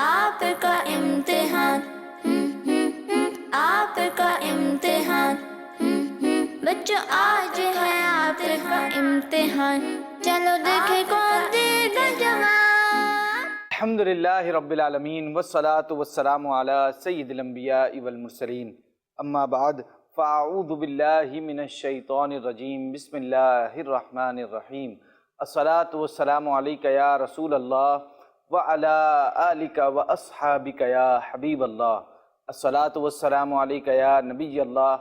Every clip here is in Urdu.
آپ کا امتحان آپ کا امتحان بچوں آج ہے آپ کا امتحان چلو دیکھیں کون دے گا جواب. الحمدللہ رب العالمین والصلاة والسلام علی سید الانبیاء والمرسلین اما بعد فاعوذ باللہ من الشیطان الرجیم بسم اللہ الرحمن الرحیم الصلاة والسلام علیک یا رسول اللہ وعلی آلک واصحابک یا حبیب اللہ الصلاة والسلام علیک یا نبی اللہ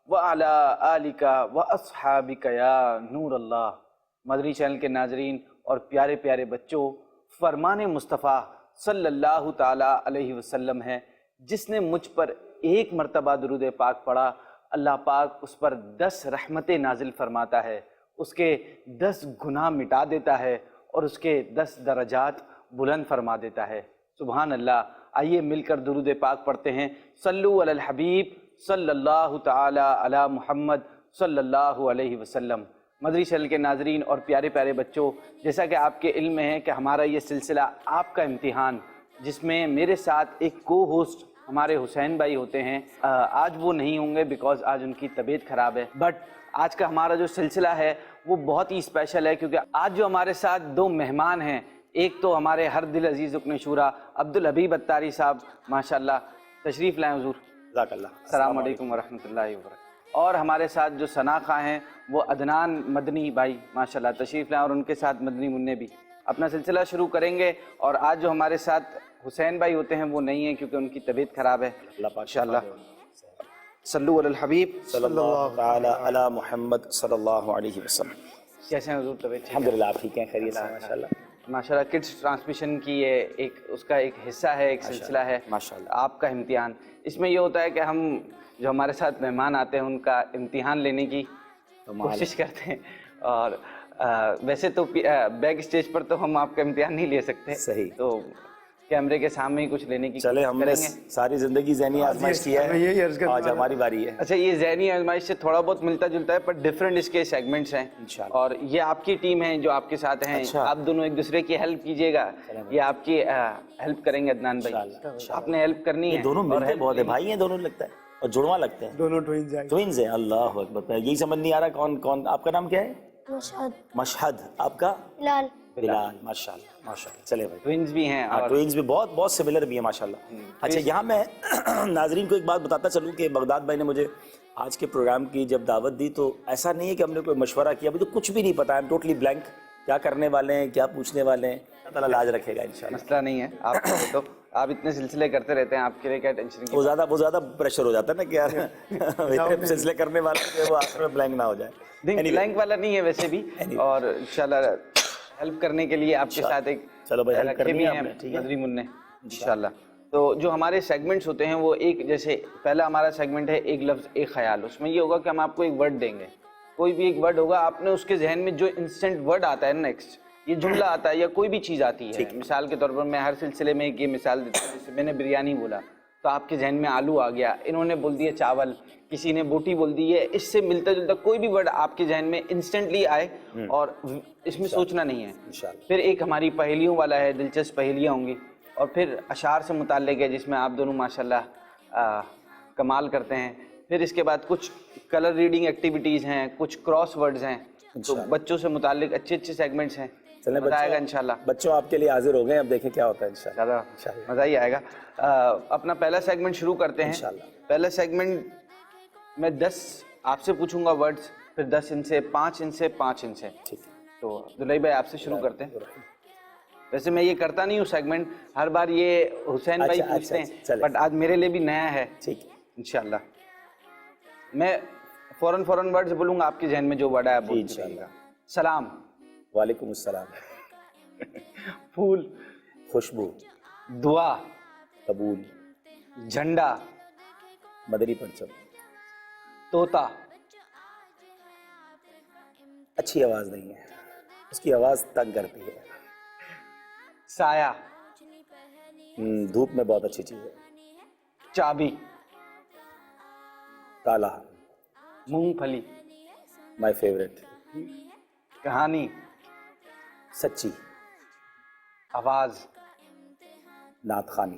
وعلی آلک واصحابک یا نور اللہ. مدنی چینل کے ناظرین اور پیارے پیارے بچوں، فرمان مصطفیٰ صلی اللہ تعالیٰ علیہ وسلم ہے جس نے مجھ پر ایک مرتبہ درود پاک پڑھا، اللہ پاک اس پر 10 رحمتیں نازل فرماتا ہے، اس کے 10 گناہ مٹا دیتا ہے اور اس کے 10 درجات بلند فرما دیتا ہے. سبحان اللہ. آئیے مل کر درود پاک پڑھتے ہیں. صلو علی الحبیب صلی اللہ تعالیٰ علی محمد صلی اللہ علیہ وسلم. مدنی چینل کے ناظرین اور پیارے پیارے بچوں، جیسا کہ آپ کے علم میں ہے کہ ہمارا یہ سلسلہ آپ کا امتحان، جس میں میرے ساتھ ایک کو ہوسٹ ہمارے حسین بھائی ہوتے ہیں. آج وہ نہیں ہوں گے بیکاز آج ان کی طبیعت خراب ہے، بٹ آج کا ہمارا جو سلسلہ ہے وہ بہت ہی اسپیشل ہے کیونکہ آج جو ہمارے ساتھ 2 مہمان ہیں، ایک تو ہمارے ہر دل عزیز رکن شورا عبدالحبیب اتاری صاحب، ماشاءاللہ تشریف لائیں حضور. جزاک اللہ. السلام علیکم ورحمۃ اللہ وبرکاتہ. اور ہمارے ساتھ جو ثنا خواں ہیں وہ عدنان مدنی بھائی، ماشاءاللہ تشریف لائیں، اور ان کے ساتھ مدنی منع بھی. اپنا سلسلہ شروع کریں گے. اور آج جو ہمارے ساتھ حسین بھائی ہوتے ہیں وہ نہیں ہیں کیونکہ ان کی طبیعت خراب ہے. اللہ پاک انشاءاللہ. صلو علی الحبیب صلی اللہ تعالی علی محمد صلی اللہ علیہ وسلم. کیسے ہیں حضور؟ طبیعت ٹھیک ہے؟ الحمدللہ آپ ٹھیک ہیں، خیریت سے ہیں ماشاءاللہ. ماشاءاللہ. کڈس ٹرانسمیشن کی یہ ایک اس کا ایک حصہ ہے، ایک سلسلہ ہے ماشاءاللہ. آپ کا امتحان. اس میں یہ ہوتا ہے کہ ہم جو ہمارے ساتھ مہمان آتے ہیں ان کا امتحان لینے کی کوشش کرتے ہیں. اور ویسے تو بیک اسٹیج پر تو ہم آپ کا امتحان نہیں لے سکتے، صحیح، تو کیمرے کے سامنے ہی کچھ لینے کی چلے ہم نے ساری زندگی ذہنی آزمائش کی ہے، آج ہماری باری ہے. اچھا، یہ ذہنی آزمائش سے تھوڑا بہت ملتا جلتا ہے پر ڈفرینٹ اس کے سیگمنٹس ہیں. انشاءاللہ. اور یہ آپ کی ٹیم ہے جو آپ کے ساتھ ہیں. آپ دونوں ایک دوسرے کی ہیلپ کیجیے گا. یہ آپ کی ہیلپ کریں گے عدنان بھائی، آپ نے ہیلپ کرنی ہے. دونوں ملتے بہت ہے، بھائی ہیں دونوں، لگتا ہے اور جڑواں لگتے ہیں، دونوں ٹوئنز ہیں. اللہ اکبر. یہی سمجھ نہیں آ رہا کون کون. آپ کا نام کیا ہے؟ مشہد. آپ کا؟ بلال. ماشاءاللہ ماشاءاللہ. چلے بھائی، ٹوئنز بھی ہیں اور ٹوئنز بھی بہت سملر بھی ہیں ماشاءاللہ. اچھا، یہاں میں ناظرین کو ایک بات بتاتا چلوں کہ بغداد بھائی نے مجھے آج کے پروگرام کی جب دعوت دی تو ایسا نہیں ہے کہ ہم نے کوئی مشورہ کیا، ابھی تو کچھ بھی نہیں پتا ہے. ٹوٹلی بلینک، کیا کرنے والے ہیں، کیا پوچھنے والے ہیں، اللہ تعالیٰ لاج رکھے گا انشاءاللہ. مسئلہ نہیں ہے. آپ تو آپ اتنے سلسلے کرتے رہتے ہیں، آپ کے لیے کیا ٹینشن کی؟ وہ زیادہ پریشر ہو جاتا ہے نا کہ یار اتنے سلسلے کرنے والے تھے، وہ آخر میں بلینک نہ ہو جائے. بلینک والا نہیں ہے ویسے بھی. اور انشاءاللہ ہیلپ کرنے کے لیے آپ کے ساتھ ایک چلو بھائی ہیلپ کرنی ہے مدنی منع انشاءاللہ. تو جو ہمارے سیگمنٹس ہوتے ہیں وہ ایک، جیسے پہلا ہمارا سیگمنٹ ہے ایک لفظ ایک خیال. اس میں یہ ہوگا کہ ہم آپ کو ایک ورڈ دیں گے، کوئی بھی ایک ورڈ ہوگا، آپ نے اس کے ذہن میں جو انسٹنٹ ورڈ آتا ہے نیکسٹ، یہ جملہ آتا ہے یا کوئی بھی چیز آتی ہے. مثال کے طور پر میں ہر سلسلے میں ایک یہ مثال دیتا ہوں. جیسے میں نے بریانی بولا تو آپ کے ذہن میں آلو آ گیا، انہوں نے بول دیا چاول، کسی نے بوٹی بول دی ہے. اس سے ملتا جلتا کوئی بھی ورڈ آپ کے ذہن میں انسٹنٹلی آئے اور اس میں سوچنا نہیں ہے. پھر ایک ہماری پہیلیوں والا ہے، دلچسپ پہیلیاں ہوں گی. اور پھر اشعار سے متعلق ہے جس میں آپ دونوں ماشاءاللہ کمال کرتے ہیں. پھر اس کے بعد کچھ کلر ریڈنگ ایکٹیویٹیز ہیں، کچھ کراس ورڈز ہیں. تو بچوں سے متعلق اچھے سیگمنٹس ہیں. مزہ آئے گا انشاءاللہ. بچوں آپ کے لیے حاضر ہو گئے، اب دیکھیں کیا ہوتا ہے انشاءاللہ. مزہ ہی آئے گا. اپنا پہلا سیگمنٹ شروع کرتے ہیں. پہلا سیگمنٹ میں 10 آپ سے پوچھوں گا ورڈز، پھر 10 ان سے، 5 ان سے، 5 ان سے. تو عبداللہ بھائی آپ سے شروع کرتے ہیں. ویسے میں یہ کرتا نہیں ہوں سیگمنٹ، ہر بار یہ حسین بھائی پوچھتے ہیں، بٹ آج میرے لیے بھی نیا ہے. ٹھیک ہے انشاءاللہ. میں فوراً ورڈز بولوں گا، آپ کے ذہن میں جو ورڈ آیا بول دیجیے گا. سلام. وعلیکم السلام. پھول. خوشبو. دعا. قبول. جھنڈا. مدنی پرچم. طوطا. اچھی آواز نہیں ہے، اس کی آواز تنگ کرتی ہے. سایہ. دھوپ میں بہت اچھی چیز ہے. چابی. تالا. مونگ پھلی. My favourite. کہانی. سچی. آواز. نعت خوانی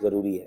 ضروری ہے.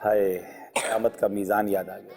ہائے قیامت کا میزان یاد آ گیا.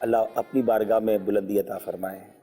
اللہ اپنی بارگاہ میں بلندی عطا فرمائے.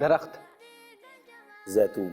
درخت, زیتون.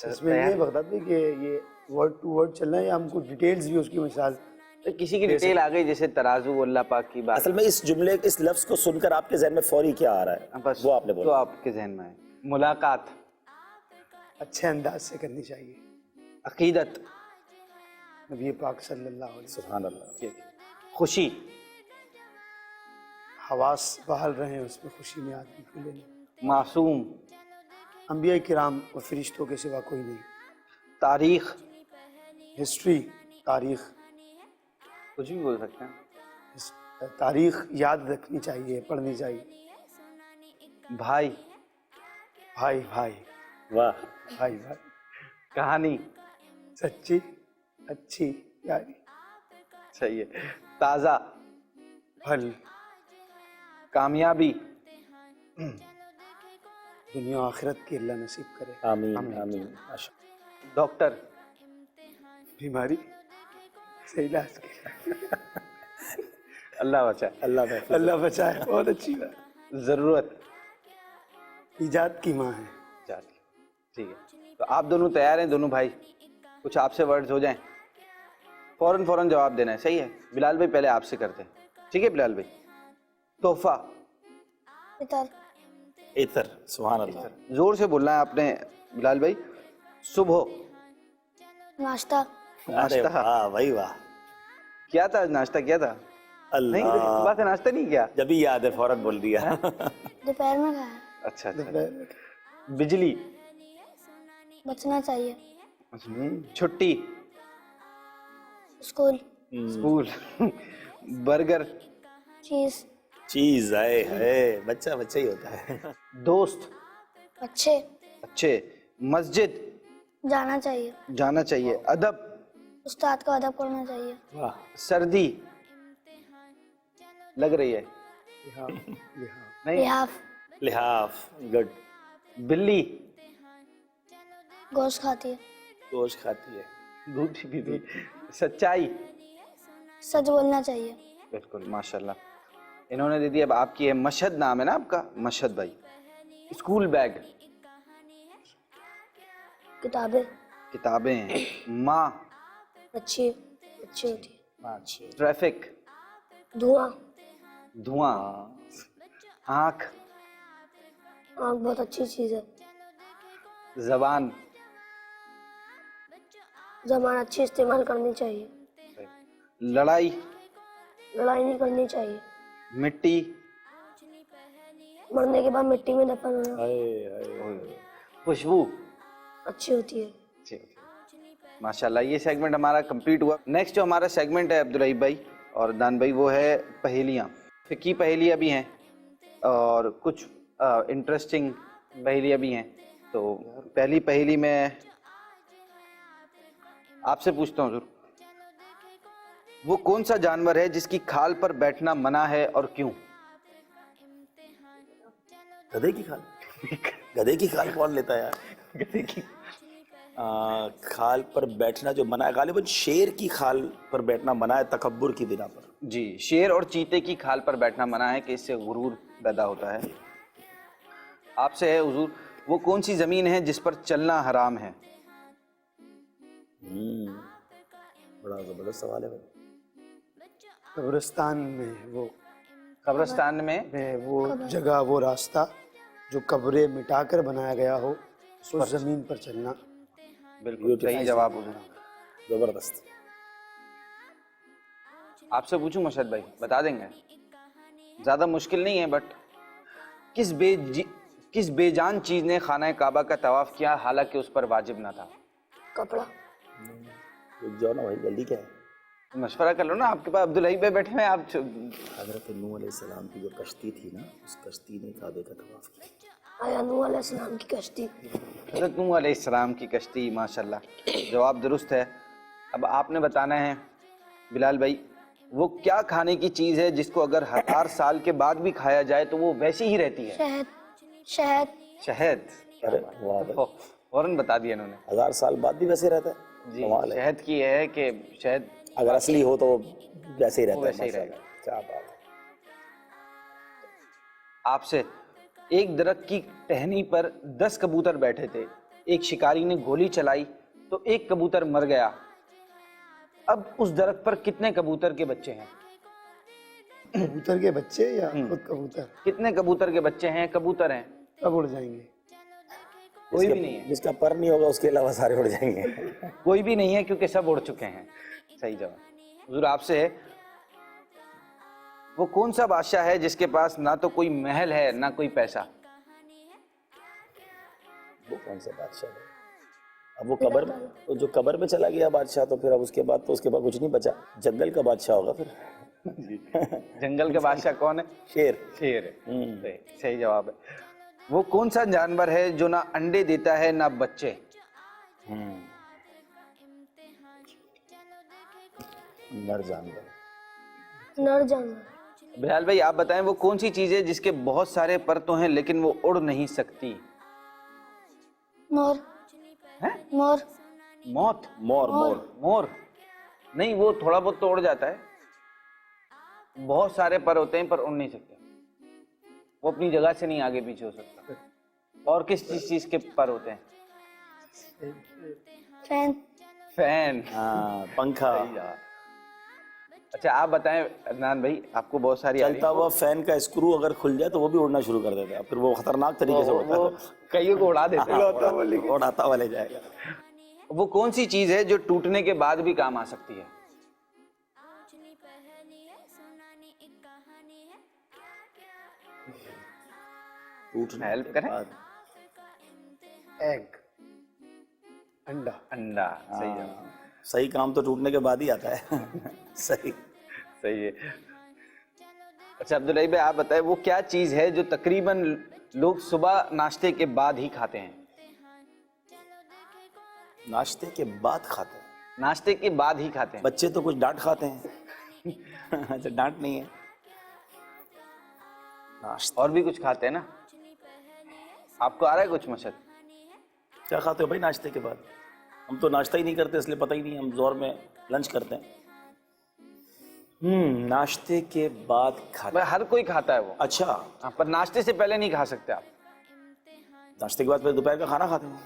اس میں یہ بغداد بھائی کہ یہ ورڈ ٹو ورڈ چل رہا ہے یا ہم کو ڈیٹیلز بھی اس کی مثال کسی کی ڈیٹیل آ گئی جیسے ترازو اللہ پاک کی بات, اصل میں اس جملے اس لفظ کو سن کر آپ کے ذہن میں فوری کیا آ رہا ہے بس وہ آپ نے تو بولا. آپ کے ذہن میں ہے. ملاقات, اچھے انداز سے کرنی چاہیے. عقیدت, نبی پاک صلی اللہ علیہ سبحان اللہ. خوشی, وسلم حواس بحال رہے ہیں اس میں خوشی میں آدمی کو لینا. معصوم, انبیاء کرام اور فرشتوں کے سوا کوئی نہیں. تاریخ, ہسٹری, تاریخ, کچھ بھی بول سکتے ہیں. تاریخ یاد رکھنی چاہیے, پڑھنی چاہیے. بھائی, بھائی بھائی واہ. بھائی بھائی, کہانی, سچی, اچھی, پیاری. صحیح ہے. تازہ, پھل, کامیابی, دنیا و آخرت کی اللہ نصیب کرے. آمین آمین. ماشاء اللہ. ڈاکٹر, بیماری سے علاج کے اللہ بچائے. اللہ محفوظ. اللہ بچائے. بہت اچھی بات. ضرورت, ایجاد کی ماں ہے. جاتی. ٹھیک ہے, تو آپ دونوں تیار ہیں دونوں بھائی؟ کچھ آپ سے ورڈز ہو جائیں, فوراً جواب دینا ہے. صحیح ہے. بلال بھائی پہلے آپ سے کرتے ہیں. ٹھیک ہے بلال بھائی. تحفہ, ایتھر. سبحان اللہ. زور سے بولنا ہے آپ نے بلال بھائی. صبح, ناشتہ. ارے ناشتہ. واہ بھائی واہ. کیا تھا ناشتہ, کیا تھا؟ نہیں اللہ صبح سے ناشتہ نہیں کیا. جبھی یاد ہے فوراً بول دیا. دوپہر میں کھایا. اچھا. بجلی, بچنا چاہیے. چھٹی, اسکول. اسکول. برگر, چیز. چیز آئے ہے. بچہ بچہ ہی ہوتا ہے. دوست, اچھے. مسجد, جانا چاہیے. جانا چاہیے. ادب, استاد کا ادب کرنا چاہیے. واہ. سردی لگ رہی ہے نہیں. لحاف. لحاف. گڈ. بلی, گوشت کھاتی ہے. گوشت کھاتی ہے. دودھ پیتی. سچائی, سچ بولنا چاہیے. بالکل ماشاءاللہ. انہوں نے دے دی. اب آپ کی ہے مشہد, نام ہے نا آپ کا مشہد بھائی. اسکول بیگ, کتابیں. کتابیں. ماں, اچھی ہوتی ہے. ٹریفک, دھواں. دھواں. آنکھ, آنکھ بہت اچھی چیز ہے. زبان, زبان اچھی استعمال کرنی چاہیے. لڑائی, لڑائی نہیں کرنی چاہیے. مٹی, مرنے کے بعد مٹی میں دفن ہونا خوشبو. اچھی ہوتی ہے. ماشاءاللہ. یہ سیگمنٹ ہمارا کمپلیٹ ہوا. نیکسٹ جو ہمارا سیگمنٹ ہے عبدالرحیم بھائی اور دان بھائی, وہ ہے پہیلیاں. فقہی پہیلیاں بھی ہیں اور کچھ انٹرسٹنگ پہیلیاں بھی ہیں. تو پہلی پہیلی میں آپ سے پوچھتا ہوں, ضرور, وہ کون سا جانور ہے جس کی کھال پر بیٹھنا منع ہے اور کیوں؟ گدھے کی کھال. گدھے کی کھال کون لیتا ہے یار؟ گدھے کی کھال پر بیٹھنا جو منع ہے, غالباً شیر کی کھال پر بیٹھنا منع ہے تکبر کی بنا پر. جی, شیر اور چیتے کی کھال پر بیٹھنا منع ہے کہ اس سے غرور پیدا ہوتا ہے. آپ سے ہے حضور, وہ کون سی زمین ہے جس پر چلنا حرام ہے؟ بڑا زبردست سوال ہے بھائی. قبرستان میں وہ قبرستان میں وہ جگہ, وہ راستہ جو قبریں مٹا کر بنایا گیا ہو, اس زمین پر چلنا. بالکل صحیح جواب حضور. زبردست. آپ سے پوچھوں مشہد بھائی, بتا دیں گے؟ زیادہ مشکل نہیں ہے, بٹ کس بے جان چیز نے خانہ کعبہ کا طواف کیا حالانکہ اس پر واجب نہ تھا؟ کپڑا. جاؤ نا بھائی, جلدی کیا ہے. مشورہ کر لو نا, آپ کے پاس عبدالحی بھائی بیٹھے ہیں. آپ حضرت نوح علیہ السلام کی جو کشتی تھی نا, اس کشتی نے کعبے کا طواف کیا. آیا نوح علیہ السلام کی کشتی. حضرت نوح علیہ السلام کی کشتی. ماشاءاللہ, جواب درست ہے. اب آپ نے بتانا ہے بلال بھائی, وہ کیا کھانے کی چیز ہے جس کو اگر 1000 سال کے بعد بھی کھایا جائے تو وہ ویسی ہی رہتی ہے؟ شہد شہد. ارے واہ بھائی، فوراً بتا دیا انہوں نے. 1000 سال بعد بھی ویسے رہتا ہے. جی کمال ہے. شہد کی ہے کہ شہد اگر اصلی ہو تو ویسے ہی رہتا ہے. ویسے ہی رہے گا. کیا بات ہے. آپ سے ایک درخت کی ٹہنی پر 10 کبوتر بیٹھے تھے. ایک شکاری نے گولی چلائی تو ایک کبوتر مر گیا. اب اس درخت پر کتنے کبوتر کے بچے ہیں؟ کبوتر کے بچے یا خود کبوتر؟ کتنے کبوتر کے بچے ہیں؟ کبوتر ہیں. کب اڑ جائیں گے؟ کوئی بھی نہیں ہے. جس کا پر نہیں ہوگا اس کے علاوہ سارے اڑ جائیں گے. کوئی بھی نہیں ہے کیونکہ سب اڑ چکے ہیں. صحیح جواب. حضور آپ سے ہے وہ کون سا بادشاہ ہے جس کے پاس نہ تو کوئی محل ہے نہ کوئی پیسہ؟ وہ کون سا بادشاہ ہے؟ اب وہ قبر میں، جو قبر میں چلا گیا بادشاہ تو پھر اب اس کے بعد کچھ نہیں بچا. جنگل کا بادشاہ ہوگا پھر. جنگل کا بادشاہ کون ہے؟ شیر. شیر ہے. صحیح جواب ہے. وہ کون سا جانور ہے جو نہ انڈے دیتا ہے نہ بچے؟ نر جانور. بلال بھائی آپ بتائیں وہ کون سی چیز ہے جس کے بہت سارے پر تو ہیں لیکن وہ اڑ نہیں سکتی؟ مور. ہیں؟ مور. موت. مور. نہیں، وہ تھوڑا بہت تو اڑ جاتا ہے. بہت سارے پر ہوتے ہیں پر اڑ نہیں سکتے. وہ اپنی جگہ سے نہیں آگے پیچھے ہو سکتا. اور کس چیز کے پر ہوتے ہیں؟ فین. ہاں، پنکھا. اچھا آپ بتائیں عدنان بھائی، آپ کو بہت ساری چلتا ہوا فین کا اسکرو اگر کھل جائے تو وہ بھی اڑنا شروع کر دیتا ہے. پھر وہ خطرناک طریقے سے اڑتا ہے. کئیوں کو اڑا دیتے ہیں. اڑاتا ہوا لے جائے گا. وہ کون سی چیز ہے جو ٹوٹنے کے بعد بھی کام آ سکتی ہے؟ ہیلپ کریں. ایگ. انڈا. انڈا. صحیح ہے. صحیح کام تو ٹوٹنے کے بعد ہی آتا ہے. صحیح ہے. اچھا عبداللہ بھائی آپ بتائیں وہ کیا چیز ہے جو تقریباً لوگ صبح ناشتے کے بعد ہی کھاتے ہیں؟ ناشتے کے بعد کھاتے ہیں. ناشتے کے بعد ہی کھاتے ہیں. بچے تو کچھ ڈانٹ کھاتے ہیں. اچھا ڈانٹ نہیں ہے. اور بھی کچھ کھاتے ہیں نا. آپ کو آ رہا ہے کچھ مشق؟ کیا کھاتے ہو بھائی ناشتے کے بعد؟ ہم تو ناشتہ ہی نہیں کرتے اس لیے پتہ ہی نہیں. ہم زور میں لنچ کرتے ہیں. ناشتے کے بعد کھاتے ہیں. ہر کوئی کھاتا ہے وہ. اچھا. پر ناشتے سے پہلے نہیں کھا سکتے آپ. ناشتے کے بعد پھر دوپہر کا کھانا کھاتے ہیں.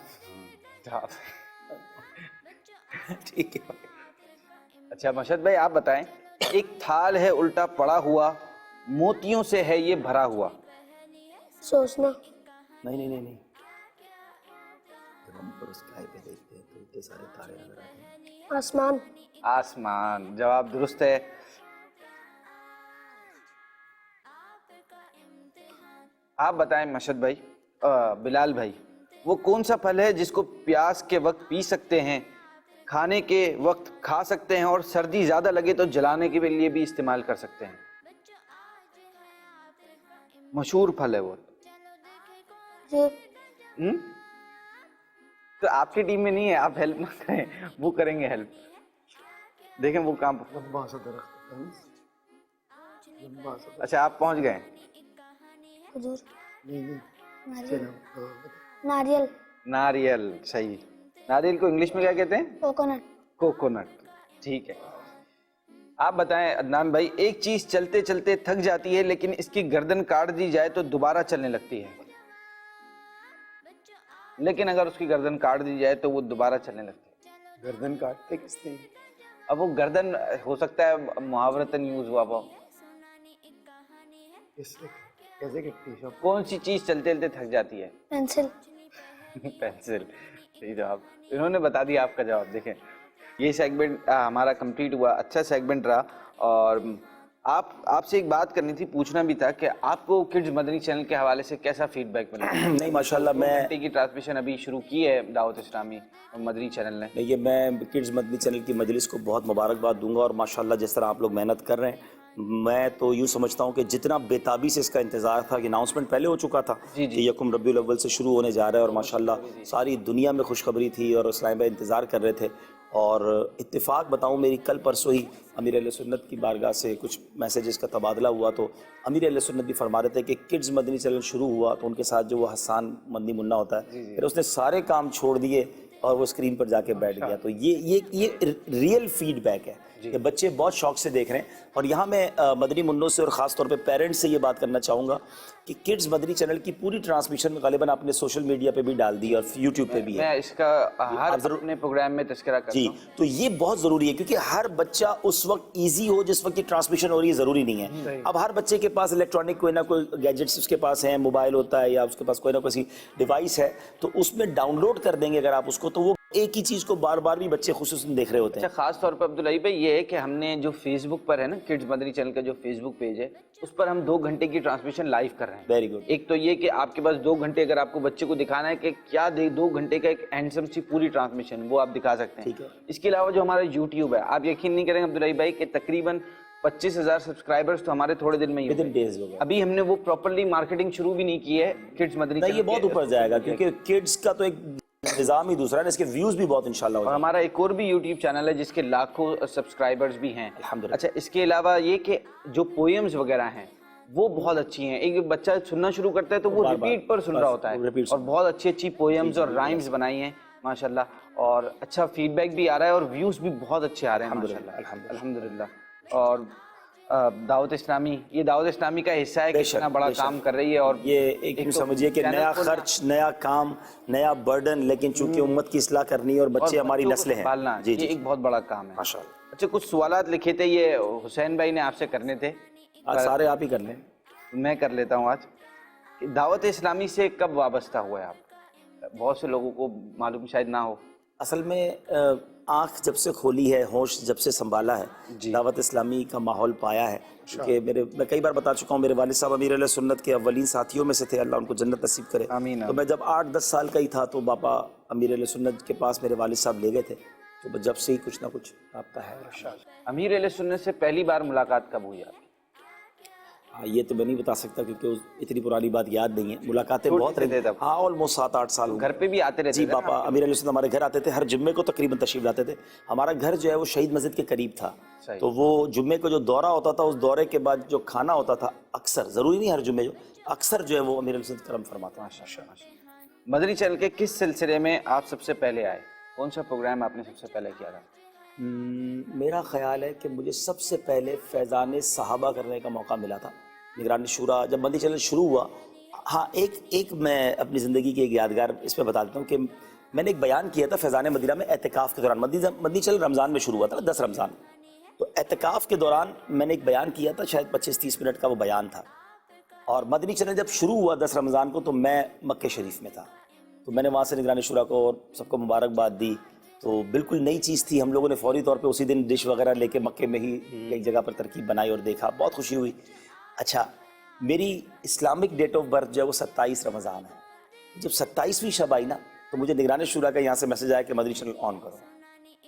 ٹھیک ہے. اچھا مشہد بھائی آپ بتائیں ایک تھال ہے الٹا پڑا ہوا، موتیوں سے ہے یہ بھرا ہوا. سوچنا. نہیں. جب ہم اوپر اسکائی پہ دیکھتے ہیں تو اتنے سارے تارے نظر آتے ہیں. آسمان. آسمان. جواب درست ہے. آپ بتائیں مشہد بھائی، بلال بھائی وہ کون سا پھل ہے جس کو پیاس کے وقت پی سکتے ہیں، کھانے کے وقت کھا سکتے ہیں اور سردی زیادہ لگے تو جلانے کے لیے بھی استعمال کر سکتے ہیں؟ مشہور پھل ہے وہ. تو آپ کی ٹیم میں نہیں ہے، آپ ہیلپ نہ کریں، وہ کریں گے ہیلپ. دیکھیں وہ کام. لمبا سا درخت. اچھا آپ پہنچ گئے. ناریل. ناریل. صحیح. ناریل کو انگلش میں کیا کہتے ہیں؟ کوکونٹ. کوکونٹ. ٹھیک ہے. آپ بتائیں عدنان بھائی ایک چیز چلتے چلتے تھک جاتی ہے لیکن اس کی گردن کاٹ دی جائے تو دوبارہ چلنے لگتی ہے، لیکن اگر اس کی گردن کاٹ دی جائے تو وہ دوبارہ چلنے لگتی ہے. گردن کاٹتے کس نے؟ اب وہ گردن ہو سکتا ہے محاورتاً یوز ہوا وہ. کیسے کٹتی ہے؟ کون سی چیز چلتے چلتے تھک جاتی ہے؟ پینسل. پینسل. صحیح جواب. انہوں نے بتا دیا آپ کا جواب. دیکھیں یہ سیگمنٹ ہمارا کمپلیٹ ہوا. اچھا سیگمنٹ رہا. اور آپ سے ایک بات کرنی تھی، پوچھنا بھی تھا کہ آپ کو کڈز مدنی چینل کے حوالے سے کیسا فیڈ بیک ملا؟ نہیں ماشاءاللہ میں کی ٹرانسمیشن ابھی شروع کی ہے دعوت اسلامی مدنی چینل نے. یہ میں کڈز مدنی چینل کی مجلس کو بہت مبارکباد دوں گا. اور ماشاءاللہ جس طرح آپ لوگ محنت کر رہے ہیں، میں تو یوں سمجھتا ہوں کہ جتنا بےتابی سے اس کا انتظار تھا کہ اناؤنسمنٹ پہلے ہو چکا تھا کہ یکم ربیع الاول سے شروع ہونے جا رہا ہے، اور ماشاءاللہ ساری دنیا میں خوشخبری تھی اور اسلام بھائی انتظار کر رہے تھے. اور اتفاق بتاؤں میری کل پرسوں ہی امیر اہل سنت کی بارگاہ سے کچھ میسیجز کا تبادلہ ہوا تو امیر اہل سنت بھی فرما رہے تھے کہ کڈز مدنی چینل شروع ہوا تو ان کے ساتھ جو وہ حسان مندی منا ہوتا ہے پھر اس نے سارے کام چھوڑ دیے اور وہ اسکرین پر جا کے بیٹھ گیا. تو یہ ریئل فیڈ بیک ہے کہ بچے بہت شوق سے دیکھ رہے ہیں. اور یہاں میں مدنی منوں سے اور خاص طور پہ پیرنٹس سے یہ بات کرنا چاہوں گا کہ کڈز مدنی چینل کی پوری ٹرانسمیشن غالباً آپ نے سوشل میڈیا پہ بھی ڈال دی اور یوٹیوب پہ بھی ہے. میں اس کا ہر اپنے پروگرام میں تذکرہ کرتا جی ہوں. تو یہ بہت ضروری ہے کیونکہ ہر بچہ اس وقت ایزی ہو جس وقت کی ٹرانسمیشن ہو رہی ہے ضروری نہیں ہے. اب ہر بچے کے پاس الیکٹرانک کوئی نہ کوئی گیجٹس اس کے پاس ہیں, موبائل ہوتا ہے یا اس کے پاس کوئی نہ کوئی ڈیوائس ہے تو اس میں ڈاؤن لوڈ کر دیں گے اگر آپ اس کو تو وہ ایک ہی چیز کو بار بار بھی بچے خصوصاً دیکھ رہے ہوتے ہیں. اچھا خاص طور پر عبداللہ بھائی یہ ہے کہ ہم نے جو فیس بک پر ہے نا کڈز مدنی چینل کا جو فیس بک پیج ہے اس پر ہم 2 گھنٹے کی ٹرانسمیشن لائیو کر رہے ہیں. Very good. ایک تو یہ کہ آپ کے پاس 2 گھنٹے اگر آپ کو بچے کو دکھانا ہے کہ کیا 2 گھنٹے کا ایک ہینڈسم سی پوری ٹرانسمیشن وہ آپ دکھا سکتے ہیں. اس کے علاوہ جو ہمارا یوٹیوب ہے آپ یقین نہیں کریں عبداللہ بھائی کہ تقریباً 25,000 سبسکرائبرز تو ہمارے تھوڑے دن میں ہی ودن ڈیز ہو گیا. ابھی ہم نے وہ پراپرلی مارکیٹنگ شروع بھی نہیں کی ہے کڈز مدنی نہیں یہ بہت اوپر جائے گا کیونکہ کڈز کا تو ایک نظام ہی دوسرا ہے, اس کے ویوز بھی بہت انشاءاللہ اور ہمارا ایک اور بھی یوٹیوب چینل ہے جس کے لاکھوں سبسکرائبرز بھی ہیں الحمدللہ. اچھا اس کے علاوہ یہ کہ جو پوئمز وغیرہ ہیں وہ بہت اچھی ہیں. ایک بچہ سننا شروع کرتا ہے تو وہ ریپیٹ پر سن رہا ہوتا ہے اور بہت اچھی اچھی پوئمز اور رائمز بنائی ہیں ماشاءاللہ اور اچھا فیڈ بیک بھی آ رہا ہے اور ویوز بھی بہت اچھے آ رہے ہیں ماشاءاللہ الحمدللہ. اور دعوت اسلامی یہ دعوت اسلامی کا حصہ ہے کہ اتنا بڑا کام کر رہی ہے اور یہ ایک سمجھیے کہ نیا خرچ نیا کام نیا برڈن لیکن چونکہ امت کی اصلاح کرنی ہے اور بچے ہماری نسلیں ہیں جی یہ ایک بہت بڑا کام ہے ماشاءاللہ. اچھا کچھ سوالات لکھے تھے یہ حسین بھائی نے آپ سے کرنے تھے آج سارے آپ ہی کر لیں. میں کر لیتا ہوں آج. دعوت اسلامی سے کب وابستہ ہوئے آپ؟ بہت سے لوگوں کو معلوم شاید نہ ہو. اصل میں آنکھ جب سے کھولی ہے ہوش جب سے سنبھالا ہے دعوت اسلامی کا ماحول پایا ہے کہ میں کئی بار بتا چکا ہوں میرے والد صاحب امیر اہل سنت کے اولین ساتھیوں میں سے تھے, اللہ ان کو جنت نصیب کرے. آمین. تو میں جب 8-10 سال کا ہی تھا تو باپا امیر اہل سنت کے پاس میرے والد صاحب لے گئے تھے تو جب سے ہی کچھ نہ کچھ رابطہ ہے. امیر اہل سنت سے پہلی بار ملاقات کب ہوئی آپ؟ یہ تو میں نہیں بتا سکتا کیونکہ اتنی پرانی بات یاد نہیں ہے. ملاقاتیں بہت رہی. ہاں آلموسٹ 7-8 سال گھر پہ بھی آتے رہتے جی. پاپا امیر علیہ السلام ہمارے گھر آتے تھے, ہر جمعے کو تقریباً تشریف لاتے تھے. ہمارا گھر جو ہے وہ شہید مسجد کے قریب تھا تو وہ جمعے کو جو دورہ ہوتا تھا اس دورے کے بعد جو کھانا ہوتا تھا اکثر ضروری نہیں ہر جمعے اکثر جو ہے وہ امیر علیہ السلام کرم فرماتا. مدنی چینل کے کس سلسلے میں آپ سب سے پہلے آئے؟ کون سا پروگرام آپ نے سب سے پہلے کیا تھا؟ میرا خیال ہے کہ مجھے سب سے پہلے فیضان صحابہ کرنے کا موقع ملا تھا نگران شورا جب مدنی چینل شروع ہوا. ہاں ایک میں اپنی زندگی کی ایک یادگار اس میں بتا دیتا ہوں کہ میں نے ایک بیان کیا تھا فیضان مدینہ میں اعتکاف کے دوران. مدنی چینل رمضان میں شروع ہوا تھا 10 رمضان. تو اعتکاف کے دوران میں نے ایک بیان کیا تھا شاید 25-30 منٹ کا وہ بیان تھا. اور مدنی چینل جب شروع ہوا 10 رمضان کو تو میں مکہ شریف میں تھا تو میں نے وہاں سے نگران شورا کو اور سب کو مبارکباد دی. تو بالکل نئی چیز تھی. ہم لوگوں نے فوری طور پہ اسی دن ڈش وغیرہ لے کے مکے میں ہی ایک جگہ پر ترکیب بنائی اور دیکھا, بہت خوشی ہوئی. اچھا میری اسلامک ڈیٹ آف برتھ جو ہے وہ 27 رمضان ہے. جب 27ویں شب آئی نا تو مجھے نگران شورا کا یہاں سے میسج آیا کہ مدنی چینل آن کرو.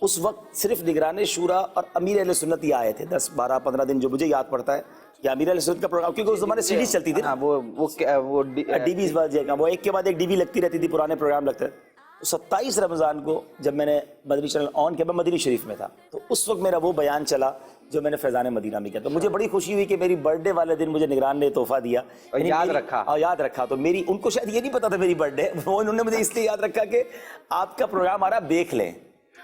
اس وقت صرف نگران شورا اور امیر اہل سنت ہی آئے تھے 10-12-15 دن جو مجھے یاد پڑتا ہے کہ امیر اہل سنت کا پروگرام کیونکہ اس زمانے سی ڈی چلتی تھی وہ ڈی بیز وہ ایک کے بعد ایک ڈی بی لگتی رہتی تھی, پرانے پروگرام لگتے تھے. 27 رمضان کو جب میں نے مدنی چینل آن کیا میں مدنی شریف میں تھا تو اس وقت میرا وہ بیان چلا جو میں نے فیضان مدینہ میں کیا. تو مجھے بڑی خوشی ہوئی کہ میری برتھ ڈے والے دن مجھے نگران نے تحفہ دیا اور یاد رکھا. تو میری ان کو شاید یہ نہیں پتا تھا میری برتھ ڈے, انہوں نے مجھے اس لیے یاد رکھا کہ آپ کا پروگرام آ رہا دیکھ لیں.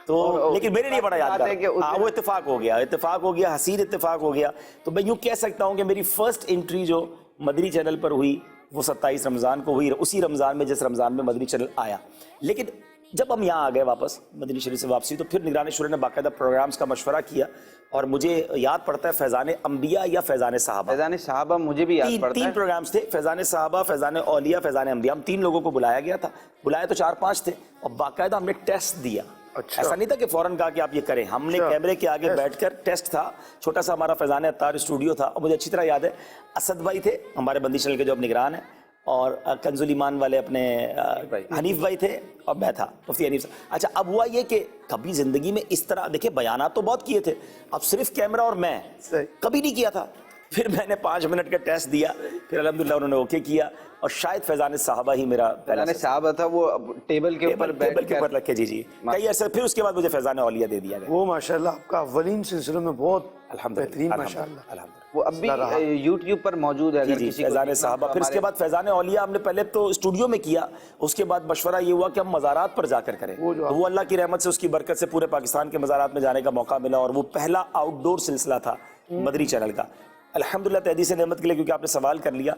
تو لیکن میرے لیے بڑا یادگار ہے کہ وہ اتفاق ہو گیا حسین اتفاق ہو گیا. تو میں یوں کہہ سکتا ہوں کہ میری فرسٹ انٹری جو مدنی چینل پر ہوئی وہ 27 رمضان کو ہوئی, اسی رمضان میں جس رمضان میں مدنی چینل آیا. لیکن جب ہم یہاں آ گئے واپس مدنی شریف سے واپسی تو پھر نگران شورا نے باقاعدہ پروگرامز کا مشورہ کیا اور مجھے یاد پڑتا ہے فیضان انبیاء یا فیضان صحابہ. فیضان صحابہ مجھے بھی یاد پڑتا ہے. 3 پروگرامز تھے, فیضان صحابہ, فیضان اولیاء, فیضان انبیاء. ہم 3 لوگوں کو بلایا گیا تھا, بلائے تو 4-5 تھے اور باقاعدہ ہم نے ٹیسٹ دیا. ایسا نہیں تھا کہ فوراً کہا کہ آپ یہ کریں, ہم نے کیمرے کے آگے بیٹھ کر ٹیسٹ تھا. چھوٹا سا ہمارا فیضان اتار اسٹوڈیو تھا اور مجھے اچھی طرح یاد ہے اسد بھائی تھے ہمارے بندی چینل کے جو اب نگران ہیں اور کنز الایمان والے اپنے حنیف بھائی تھے اور میں تھا مفتی حنیف صاحب. اچھا اب ہوا یہ کہ کبھی زندگی میں اس طرح دیکھیں بیانات تو بہت کیے تھے, اب صرف کیمرہ اور میں کبھی نہیں کیا تھا. پھر میں نے 5 منٹ کا ٹیسٹ دیا, پھر الحمدللہ انہوں نے اوکے کیا, اور شاید فیضان صحابہ ہی میرا پہلا صحابہ تھا, وہ ٹیبل کے اوپر بیٹھ ٹیبل کے اوپر رکھ کے, جی کئی عرصے پھر اس کے بعد مجھے فیضان اولیاء دے دیا گیا. وہ ماشاءاللہ آپ کا اولین سلسلوں میں بہت بہترین ماشاءاللہ. الحمدللہ وہ اب بھی یوٹیوب پر موجود ہے, جی فیضان صحابہ. پھر اس کے بعد فیضان اولیاء ہم نے پہلے تو اسٹوڈیو میں کیا, اس کے بعد مشورہ یہ ہوا کہ ہم مزارات پر جا کر کریں. وہ اللہ کی رحمت سے, اس کی برکت سے پورے پاکستان کے مزارات میں جانے کا موقع ملا, اور وہ پہلا آؤٹ ڈور سلسلہ تھا مدنی چینل کا. الحمدللہ تحدیث نعمت کے لیے, کیونکہ آپ نے سوال کر لیا,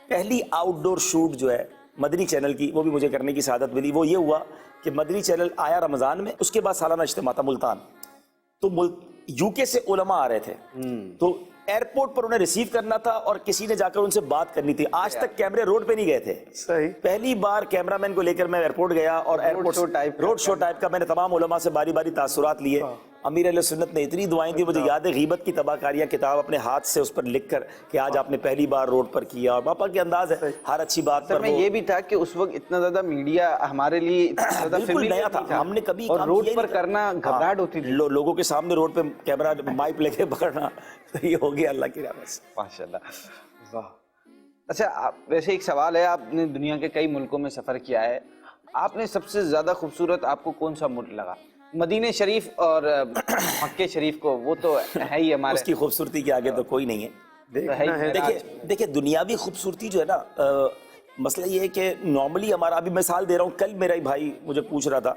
پہلی آؤٹ ڈور شوٹ جو ہے مدنی چینل کی, وہ بھی مجھے کرنے کی سعادت ملی. وہ یہ ہوا کہ مدنی چینل آیا رمضان میں, اس کے بعد سالانہ اجتماع تھا ملتان, تو یو کے سے علماء آ رہے تھے, تو ایئرپورٹ پر انہیں ریسیو کرنا تھا اور کسی نے جا کر ان سے بات کرنی تھی. آج تک کیمرے روڈ پہ نہیں گئے تھے. صحیح. پہلی بار کیمرہ مین کو لے کر میں ایئرپورٹ گیا, اور ایئرپورٹ روڈ شو ٹائپ کا میں نے تمام علماء سے باری باری تاثرات لیے. امیر اہل سنت نے اتنی دعائیں دی, مجھے یاد ہے غیبت کی تباہ کاریاں کتاب اپنے ہاتھ سے اس پر لکھ کر کہ آج آپ نے پہلی بار روڈ پر کیا, اور پاپا کے انداز ہے ہر اچھی بات پر. میں یہ بھی تھا کہ اس وقت اتنا زیادہ میڈیا ہمارے لیے بالکل نیا تھا, ہم نے کبھی روڈ پر کرنا گھبراہٹ ہوتی تھی, لوگوں کے سامنے روڈ پہ کیمرہ مائک لے کے پکڑنا, یہ ہو گیا اللہ کی رحمت سے. ماشاءاللہ. اچھا ویسے ایک سوال ہے, آپ نے دنیا کے کئی ملکوں میں سفر کیا ہے, آپ نے سب سے زیادہ خوبصورت آپ کو کون سا ملک لگا؟ مدینہ شریف اور مکہ شریف کو, وہ تو ہے ہی ہمارے, اس کی خوبصورتی کے آگے تو کوئی نہیں ہے. دیکھیں دنیاوی خوبصورتی جو ہے نا, مسئلہ یہ ہے کہ نارملی ہمارا, ابھی مثال دے رہا ہوں, کل میرا ہی بھائی مجھے پوچھ رہا تھا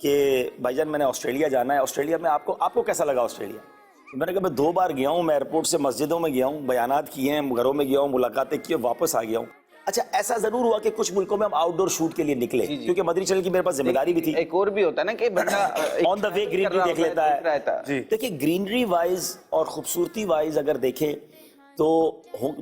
کہ بھائی جان میں نے آسٹریلیا جانا ہے, آسٹریلیا میں آپ کو کیسا لگا آسٹریلیا؟ میں نے کہا میں 2 بار گیا ہوں, میں ایئرپورٹ سے مسجدوں میں گیا ہوں, بیانات کیے ہیں, گھروں میں گیا ہوں, ملاقاتیں کی, واپس آ گیا ہوں. اچھا ایسا ضرور ہوا کہ کچھ ملکوں میں ہم آؤٹ ڈور شوٹ کے لیے نکلے, کیونکہ مدنی چینل کی میرے پاس ذمہ داری بھی تھی. ایک اور بھی ہوتا ہے نا کہ بندہ آن دا وے گرینری دیکھ لیتا ہے. دیکھیں گرینری وائز اور خوبصورتی وائز اگر دیکھیں تو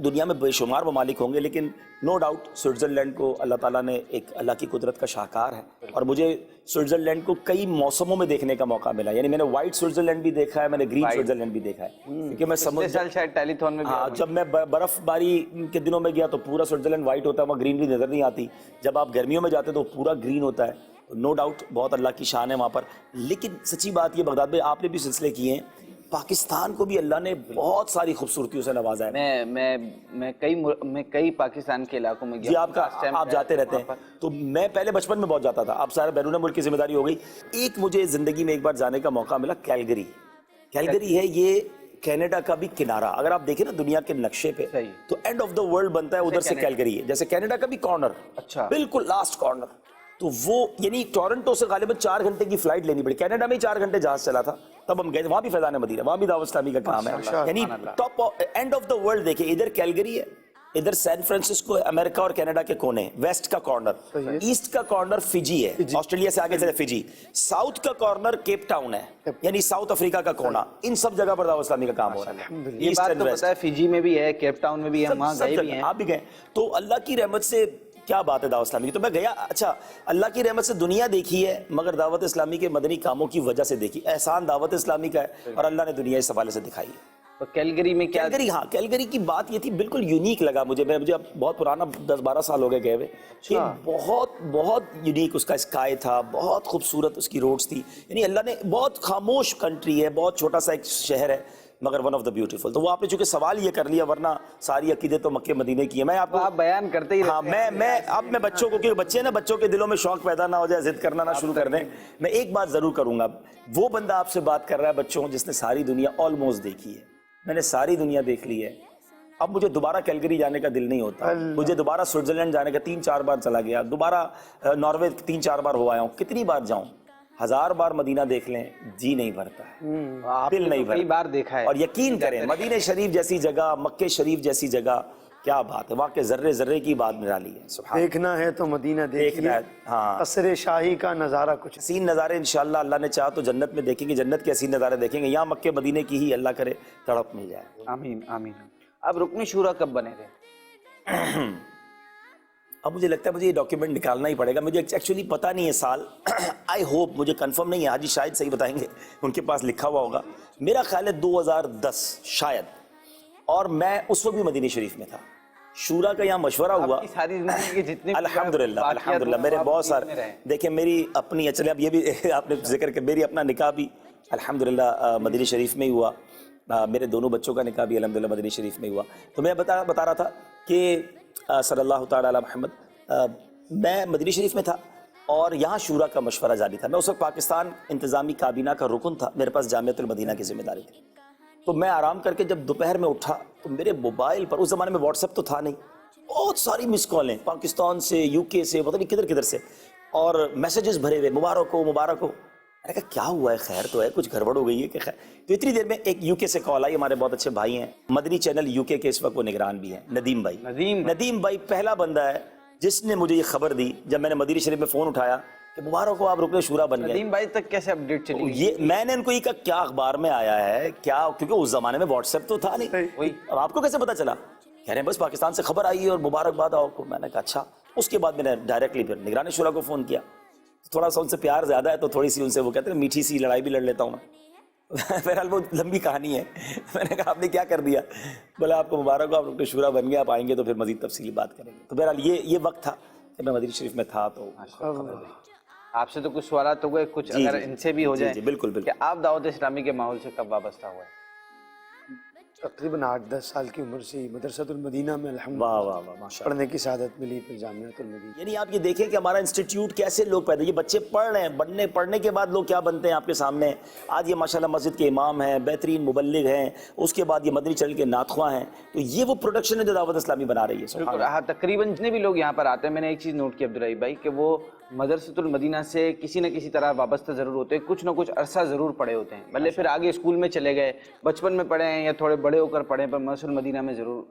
دنیا میں بے شمار ممالک ہوں گے, لیکن نو ڈاؤٹ سوئٹزرلینڈ کو اللہ تعالیٰ نے ایک اللہ کی قدرت کا شاہکار ہے, اور مجھے سوئٹزرلینڈ کو کئی موسموں میں دیکھنے کا موقع ملا. یعنی میں نے وائٹ سوئٹزرلینڈ بھی دیکھا ہے, میں نے گرین سوئٹزرلینڈ بھی دیکھا ہے, کیونکہ میں شاید ٹیلی تھون میں, جب میں برف باری کے دنوں میں گیا تو پورا سوئٹزرلینڈ وائٹ ہوتا ہے, وہاں گرینری نظر نہیں آتی. جب آپ گرمیوں میں جاتے تو پورا گرین ہوتا ہے. نو ڈاؤٹ بہت اللہ کی شان ہے وہاں پر. لیکن سچی بات یہ بغداد بھائی, آپ نے بھی سلسلے کیے ہیں, پاکستان کو بھی اللہ نے بہت ساری خوبصورتیوں سے نوازا ہے. میں کئی پاکستان کے علاقوں میں گیا. جی آپ جاتے رہتے ہیں, تو میں پہلے بچپن میں بہت جاتا تھا, اب سارے بیرون ملک کی ذمہ داری ہو گئی. ایک مجھے زندگی میں ایک بار جانے کا موقع ملا, کیلگری. کیلگری ہے یہ کینیڈا کا بھی کنارہ. اگر آپ دیکھیں نا دنیا کے نقشے پہ, تو اینڈ آف دا ورلڈ بنتا ہے ادھر سے کیلگری ہے. جیسے کینیڈا کا بھی کارنر, اچھا بالکل لاسٹ کارنر, تو وہ یعنی ٹورنٹو سے غالباً 4 گھنٹے کی فلائٹ لینی پڑی. کینیڈا میں 4 گھنٹے جہاز چلا تھا, تب ہم گئے تھے. وہاں بھی فیضان مدینہ, وہاں بھی دعوت اسلامی کا کام ہے. یعنی top and of the world دیکھیں, ادھر کیلگری ہے, ادھر سین فرانسسکو ہے, امریکہ اور کینیڈا کے کونے, ویسٹ کا کارنر, ایسٹ کا کارنر فجی ہے, آسٹریلیا سے آگے چلے فجی, ساؤتھ کا کارنر کیپ ٹاؤن ہے, یعنی ساؤتھ افریقہ کا کونا. ان سب جگہ پر دعوت اسلامی کا کام ہو رہا ہے. یہ بات تو پتہ ہے, فجی میں بھی ہے, کیپ ٹاؤن میں بھی ہے, وہاں گئے بھی ہیں, آپ بھی گئے. تو اللہ کی رحمت سے کیا بات ہے دعوت اسلامی کی. تو میں گیا, اچھا اللہ کی رحمت سے دنیا دیکھی ہے, مگر دعوت اسلامی کے مدنی کاموں کی وجہ سے دیکھی. احسان دعوت اسلامی کا ہے, اور اللہ نے دنیا اس حوالے سے دکھائی ہے. تو کیلگری میں کیا, کیلگری کی بات یہ تھی, بالکل یونیک لگا مجھے. مجھے بہت پرانا 10-12 سال ہو گئے گئے ہوئے, کہ بہت یونیک اس کا اسکائی تھا, بہت خوبصورت اس کی روڈز تھی. یعنی اللہ نے, بہت خاموش کنٹری ہے, بہت چھوٹا سا ایک شہر ہے, مگر ون آف دا بیوٹیفل. تو وہ آپ نے چونکہ سوال یہ کر لیا, ورنہ ساری عقیدے تو مکے مدینے کی ہے. میں آپ کو بیان کرتے ہی, ہاں میں بچوں کو, کیونکہ بچے نا, بچوں کے دلوں میں شوق پیدا نہ ہو جائے, ضد کرنا نہ شروع کر دیں. میں ایک بات ضرور کروں گا, وہ بندہ آپ سے بات کر رہا ہے بچوں, جس نے ساری دنیا آلموسٹ دیکھی ہے. میں نے ساری دنیا دیکھ لی ہے. اب مجھے دوبارہ کیلگری جانے کا دل نہیں ہوتا, مجھے دوبارہ سوئٹزرلینڈ جانے کا 3-4 بار چلا گیا, دوبارہ ناروے 3-4 بار ہو آیا ہوں. کتنی بار جاؤں, 1000 بار مدینہ دیکھ لیں, جی نہیں بھرتا ہے, دل نہیں بھرتا. کئی بار دیکھا ہے, اور یقین کریں مدینہ شریف جیسی جگہ, مکہ شریف جیسی جگہ, کیا بات ہے, واقعی ذرے ذرے کی بات نرالی ہے. سبحان دیکھنا ہے تو مدینہ دیکھیے, ہاں, قصر شاہی کا نظارہ کچھ حسین نظارے انشاءاللہ اللہ نے چاہا تو جنت میں دیکھیں گے, جنت کے حسین نظارے دیکھیں گے. یہاں مکے مدینے کی ہی اللہ کرے تڑپ مل جائے. آمین آمین. اب رکن شورا کب بنے تھے؟ اب مجھے لگتا ہے مجھے یہ ڈاکیومنٹ نکالنا ہی پڑے گا. مجھے ایکچولی پتہ نہیں ہے سال, آئی ہوپ, مجھے کنفرم نہیں ہے, حاجی شاید صحیح بتائیں گے, ان کے پاس لکھا ہوا ہوگا. میرا خیال ہے 2010 شاید, اور میں اس وقت بھی مدینہ شریف میں تھا. شورا کا یہاں مشورہ ہوا, الحمدللہ میرے بہت سارے, دیکھیں میری اپنی, چلے اب یہ بھی آپ نے ذکر کہ میری اپنا نکاح بھی الحمدللہ مدینہ شریف میں ہی ہوا, میرے دونوں بچوں کا نکاح بھی الحمدللہ مدنی شریف میں ہوا. تو میں بتا رہا تھا کہ صلی اللہ تعالیٰ علی محمد، میں مدنی شریف میں تھا اور یہاں شورا کا مشورہ جاری تھا. میں اس وقت پاکستان انتظامی کابینہ کا رکن تھا، میرے پاس جامعۃ المدینہ کی ذمہ داری تھی. تو میں آرام کر کے جب دوپہر میں اٹھا تو میرے موبائل پر، اس زمانے میں واٹس ایپ تو تھا نہیں، بہت ساری مس کالیں پاکستان سے، یو کے سے، پتہ نہیں کدھر کدھر سے، اور میسیجز بھرے ہوئے مبارک ہو مبارک ہو. میں نے کہا کیا ہوا ہے، خیر تو ہے، کچھ گڑبڑ ہو گئی ہے کہ خیر. تو اتنی دیر میں ایک یو کے سے کال آئی، ہمارے بہت اچھے بھائی ہیں مدنی چینل یو کے اس وقت وہ نگران بھی ہیں، ندیم بھائی. ندیم بھائی پہلا بندہ ہے جس نے مجھے یہ خبر دی جب میں نے مدنی شریف میں فون اٹھایا کہ مبارک ہو آپ رکن شورا بن گئے. ندیم بھائی تک کیسے اپڈیٹ چلی؟ یہ میں نے ان کو یہ کہا کیا اخبار میں آیا ہے کیا، کیونکہ اس زمانے میں واٹس ایپ تو تھا نہیں، اب آپ کو کیسے پتا چلا؟ کہہ رہے ہیں بس پاکستان سے خبر آئی ہے اور مبارکباد آپ کو. میں نے کہا اچھا. اس کے بعد میں نے ڈائریکٹلی پھر نگران شورا کو فون کیا. تھوڑا سا ان سے پیار زیادہ ہے تو تھوڑی سی ان سے وہ کہتے ہیں میٹھی سی لڑائی بھی لڑ لیتا ہوں میں. بہرحال وہ لمبی کہانی ہے. میں نے کہا آپ نے کیا کر دیا؟ بولا آپ کو مبارک ہو آپ رکن شورا بن گئے، آپ آئیں گے تو پھر مزید تفصیلی بات کریں گے. تو بہرحال یہ وقت تھا کہ میں مدنی شریف میں تھا. تو آپ سے تو کچھ سوالات ہو گئے، کچھ اگر ان سے بھی ہو جائیں. بالکل کہ آپ دعوت اسلامی کے ماحول سے کب وابستہ ہوئے؟ تقریباً 8-10 سال کی عمر سے مدرسۃ المدینہ میں واہ واہ واہ ماشاء اللہ. پڑھنے کی سعادت ملی، پھر جامعۃ المدینہ. یعنی آپ یہ دیکھیں کہ ہمارا انسٹیٹیوٹ کیسے لوگ پیدا، یہ بچے پڑھ رہے ہیں، پڑھنے کے بعد لوگ کیا بنتے ہیں آپ کے سامنے. آج یہ ماشاءاللہ مسجد کے امام ہیں، بہترین مبلغ ہیں، اس کے بعد یہ مدنی چینل کے نعت خواں ہیں. تو یہ وہ پروڈکشن ہے جو دعوت اسلامی بنا رہی ہے. بالکل. ہاں تقریباً جتنے بھی لوگ یہاں پر آتے ہیں، میں نے ایک چیز نوٹ کی عبدالرحیم بھائی کہ وہ مدرسۃ المدینہ سے کسی نہ کسی طرح وابستہ ضرور ہوتے ہیں، کچھ نہ کچھ عرصہ ضرور پڑھے ہوتے ہیں، بھلے پھر آگے اسکول میں چلے گئے، بچپن میں پڑھے ہیں یا تھوڑے بڑے ہو کر پڑھے، پر مدرسۃ المدینہ میں ضرور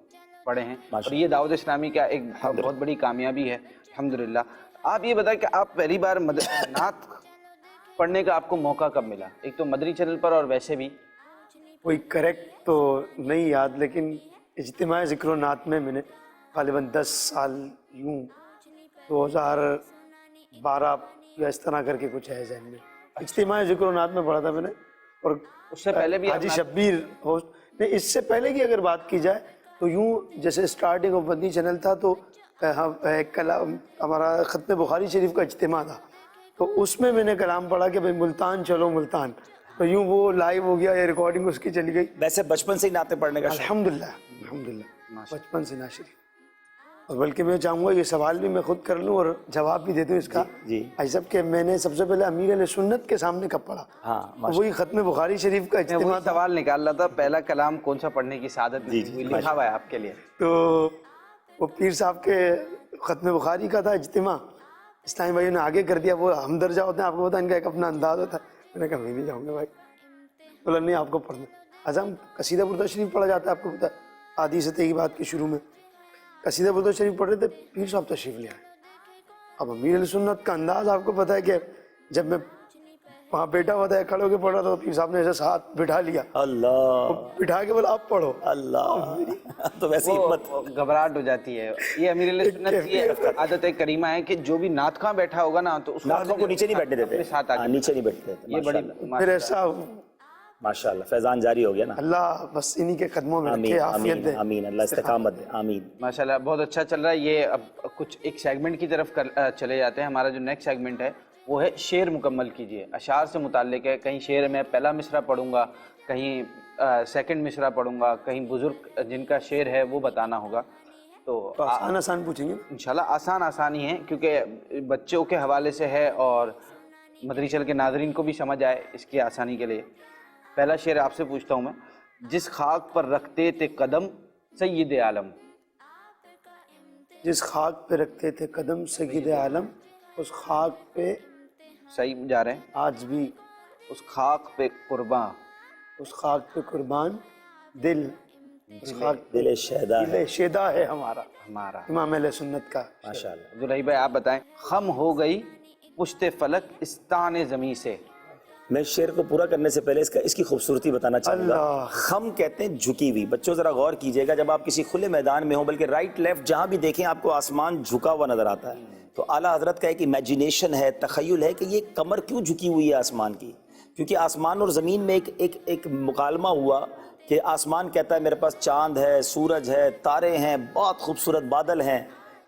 پڑھے ہیں. اور یہ دعوت اسلامی کا ایک بہت بڑی کامیابی ہے الحمدللہ. آپ یہ بتائیں کہ آپ پہلی بار نعت پڑھنے کا آپ کو موقع کب ملا؟ ایک تو مدنی چینل پر اور ویسے بھی کوئی کریکٹ تو نہیں یاد، لیکن اجتماع ذکر و نعت میں نے غالباً 10 سال یوں 2012 یا اس طرح کر کے کچھ ہے ذہن میں. اجتماع ذکر و نعت میں پڑھا تھا میں نے. اور اس سے پہلے بھی حاجی شبیر ہوسٹ نہیں، اس سے پہلے کی اگر بات کی جائے تو یوں جیسے اسٹارٹنگ آف مدنی چینل تھا تو کلام ہمارا ختم بخاری شریف کا اجتماع تھا، تو اس میں نے کلام پڑھا کہ بھائی ملتان چلو ملتان، تو یوں وہ لائیو ہو گیا یا ریکارڈنگ اس کی چلی گئی. ویسے بچپن سے ہی نعتیں پڑھنے کا الحمدللہ بچپن سے نعت شریف. اور بلکہ میں چاہوں گا یہ سوال بھی میں خود کر لوں اور جواب بھی دے دوں اس کا. ایسب کہ میں نے سب سے پہلے امیر علیہ سنت کے سامنے کب پڑھا، وہی ختم بخاری شریف کا اجتماع. سوال نکال رہا تھا پہلا کلام کون سا پڑھنے کی سعادت ہوئی، لکھا ہوا ہے آپ کے لیے. تو وہ پیر صاحب کے ختم بخاری کا تھا اجتماع. اسلامی بھائیوں نے آگے کر دیا، وہ ہم درجہ ہوتے ہیں، آپ کو پتا ان کا ایک اپنا انداز ہوتا ہے. میں نے کہا میں نہیں جاؤں گا بھائی. بولا نہیں آپ کو پڑھنا. اعظم قصیدہ بردا شریف پڑھا جاتا ہے، آپ کو پتا ہے آدھی سطح کی بات کے شروع میں قصیدہ بردا شریف پڑھ رہے تھے، پیر صاحب تشریف لے آئے. اب امیر علیہ سنت کا انداز آپ کو پتا ہے کہ جب میں وہاں بیٹھا ہوا تھا کھڑے ہو کے پڑھ رہا تھا، پیر صاحب نے ایسے ساتھ بٹھا لیا، اللہ بٹھا کے بولا آپ پڑھو. اللہ تو ویسے ہمت گھبراہٹ ہو جاتی ہے. یہ امیر علیہ سنت کی عادت کریمہ ہے کہ جو بھی نعت خواں بیٹھا ہوگا نا تو اس کو نیچے نہیں بیٹھنے دیتے، ساتھ آ نیچے نہیں بیٹھتے دیتے. یہ بڑی پھر ایسا ماشاءاللہ فیضان جاری ہو گیا نا. اللہ بس انہی کے قدموں میں رکھے، عافیت دے. آمین. اللہ استقامت دے. آمین. ماشاءاللہ بہت اچھا چل رہا ہے. یہ اب کچھ ایک سیگمنٹ کی طرف چلے جاتے ہیں. ہمارا جو نیکسٹ سیگمنٹ ہے وہ ہے شعر مکمل کیجئے. اشعار سے متعلق ہے. کہیں شعر میں پہلا مصرع پڑھوں گا، کہیں سیکنڈ مصرع پڑھوں گا، کہیں بزرگ جن کا شعر ہے وہ بتانا ہوگا. تو آسان آسان پوچھیں گے انشاءاللہ. آسان ہی ہے کیونکہ بچوں کے حوالے سے ہے اور مدنی چینل کے ناظرین کو بھی سمجھ آئے اس کی آسانی کے لیے. پہلا شعر آپ سے پوچھتا ہوں میں. جس خاک پر رکھتے تھے قدم سید عالم، جس خاک پہ رکھتے تھے قدم سید عالم، اس خاک پہ صحیح جا رہے ہیں، آج بھی اس خاک پہ قرباں، اس خاک پہ قربان دل، اس خاک دل شہدا دل شیدا ہے ہمارا ہمارا امام اہل سنت کا. ماشاءاللہ. عبدالرحیم بھائی آپ بتائیں. خم ہو گئی پشت فلک استان زمیں سے. میں شعر کو پورا کرنے سے پہلے اس کی خوبصورتی بتانا چاہوں گا. اللہ. خم کہتے ہیں جھکی ہوئی. بچوں ذرا غور کیجئے گا، جب آپ کسی کھلے میدان میں ہوں، بلکہ رائٹ لیفٹ جہاں بھی دیکھیں آپ کو آسمان جھکا ہوا نظر آتا ہے، تو اعلیٰ حضرت کا ایک امیجینیشن ہے، تخیل ہے کہ یہ کمر کیوں جھکی ہوئی ہے آسمان کی. کیونکہ آسمان اور زمین میں ایک مکالمہ ہوا کہ آسمان کہتا ہے میرے پاس چاند ہے، سورج ہے، تارے ہیں، بہت خوبصورت بادل ہیں،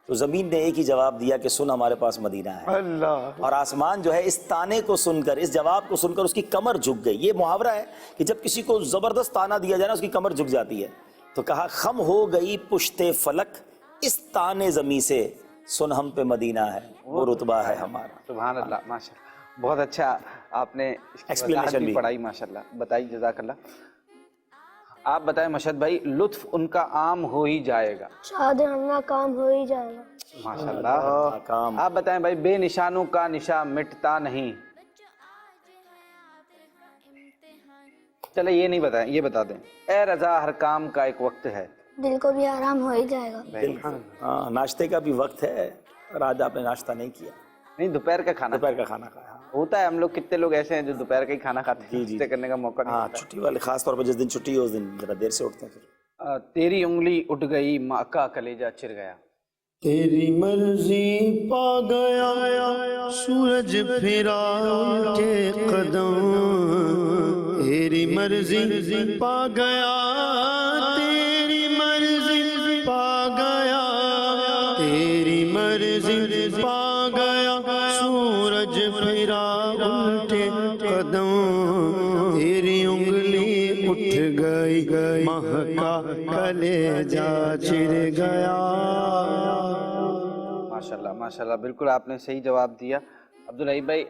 تو زمین نے ایک ہی جواب دیا کہ سن ہمارے پاس مدینہ ہے. اللہ اور آسمان جو ہے اس تانے کو سن کر، اس جواب کو سن کر اس کی کمر جھک گئی. یہ محاورہ ہے کہ جب کسی کو زبردست تانا دیا جائے نا اس کی کمر جھک جاتی ہے. تو کہا خم ہو گئی پشت فلک اس تانے زمیں سے، سن ہم پہ مدینہ ہے وہ رتبہ ہے ہمارا. سبحان اللہ، ماشاء اللہ، بہت اچھا آپ نے اس کی Explanation وضاحت بھی بھی. پڑھائی، ماشاء اللہ. بتائیے، جزاک اللہ. آپ بتائیں مشہد بھائی، لطف ان کا عام ہو ہی جائے گا. شاد ہمنا کام ہو ہی جائے گا. ماشاء اللہ. کام آپ بتائیں بھائی، بے نشانوں کا نشان مٹتا نہیں. چلے یہ نہیں بتائیں، یہ بتا دیں. اے رضا ہر کام کا ایک وقت ہے. دل کو بھی آرام ہو ہی جائے گا. ہاں، ناشتے کا بھی وقت ہے اور آج آپ نے ناشتہ نہیں کیا. نہیں، دوپہر کا کھانا دوپہر کا کھانا کھایا. ہوتا ہے. ہم لوگ کتنے لوگ ایسے ہیں جو دوپہر کا ہی کھانا کھاتے ہیں، ناشتے کرنے کا موقع نہیں ہاں، ملتا. چھٹی والے خاص طور پہ جس دن چھٹی ہو اس دن ذرا دیر سے اٹھتے ہیں. پھر تیری انگلی اٹھ گئی ماں کا کلیجہ چر گیا. تیری مرضی پا گیا سورج پھرا کے قدم، تیری مرضی پا گیا، تیری مرضی پا گیا، تیری مرضی پا گیا، سورج پھرا الٹے قدم، تیری انگلی اٹھ گئی ماہ کا کلیجہ چر گیا. ماشاءاللہ ماشاءاللہ، بالکل آپ نے صحیح جواب دیا. عبدالرحیم بھائی،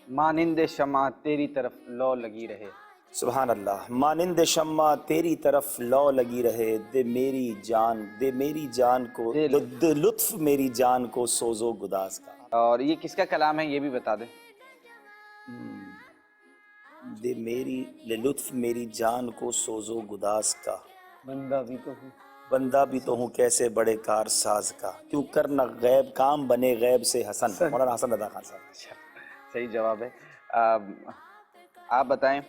مانند شمع تیری طرف لو لگی رہے. سبحان اللہ. مانند شمع تیری طرف لو لگی رہے، دے میری جان، دے میری جان کو، دے لطف میری جان کو سوزو گداز کا. اور یہ کس کا کلام ہے یہ بھی بتا دیں. دے میری لطف میری جان کو سوزو گداز کا، بندہ بھی تو ہوں. بندہ بھی تو ہوں کیسے بڑے کار ساز کا، کیوں کرنا غیب کام بنے غیب سے حسن. مولانا حسن رضا خان صاحب. صحیح جواب ہے. آپ بتائیں.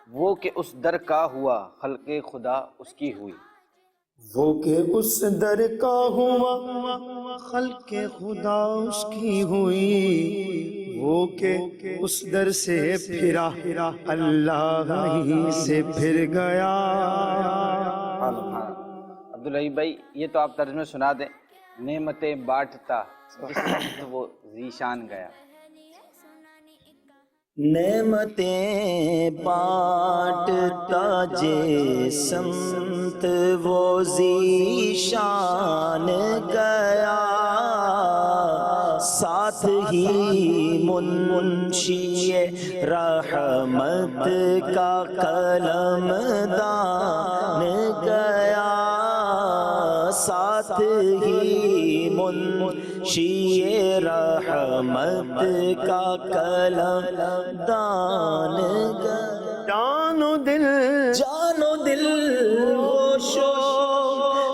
وہ کہ اس در کا ہوا خلق خدا اس کی ہوئی. وہ کہ اس در کا ہوا خلق خدا اس کی ہوئی، وہ کہ اس در سے پھرا اللہ ہی سے پھر گیا. عبدالرحیم بھائی، یہ تو آپ ترجمہ سنا دیں. نعمتیں بانٹتا جس وقت وہ ذیشان گیا. نعمتیں بانٹتا جس سمت وہ ذیشان گیا، ساتھ ہی منشی رحمت کا قلم دان گیا، ساتھ ہی منشی رحمت کا قلم دان گیا. جان و دل جان و دل ہوش و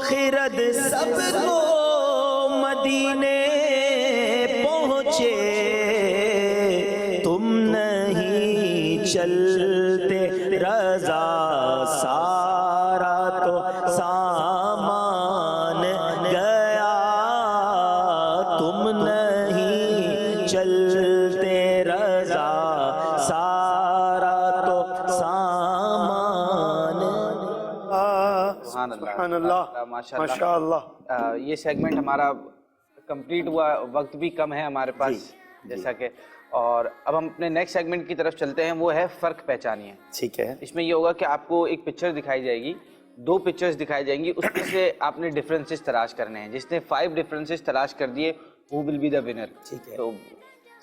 خرد سب کو مدینے پہنچے، تم نہیں چلتے رضا سارا تو سامان گیا، تم نہیں چلتے رضا سارا تو سامان. سبحان اللہ، ماشاء اللہ. یہ سیگمنٹ ہمارا کمپلیٹ ہوا، وقت بھی کم ہے ہمارے پاس جیسا کہ. اور اب ہم اپنے نیکسٹ سیگمنٹ کی طرف چلتے ہیں، وہ ہے فرق پہچانیے. ٹھیک ہے. اس میں یہ ہوگا کہ آپ کو ایک پکچر دکھائی جائے گی، 2 پکچرز دکھائی جائیں گی، اس میں سے آپ نے ڈفرینسز تلاش کرنے ہیں. جس نے 5 ڈفرینسز تلاش کر دیے وہ ول بی دا ونر. ٹھیک ہے. تو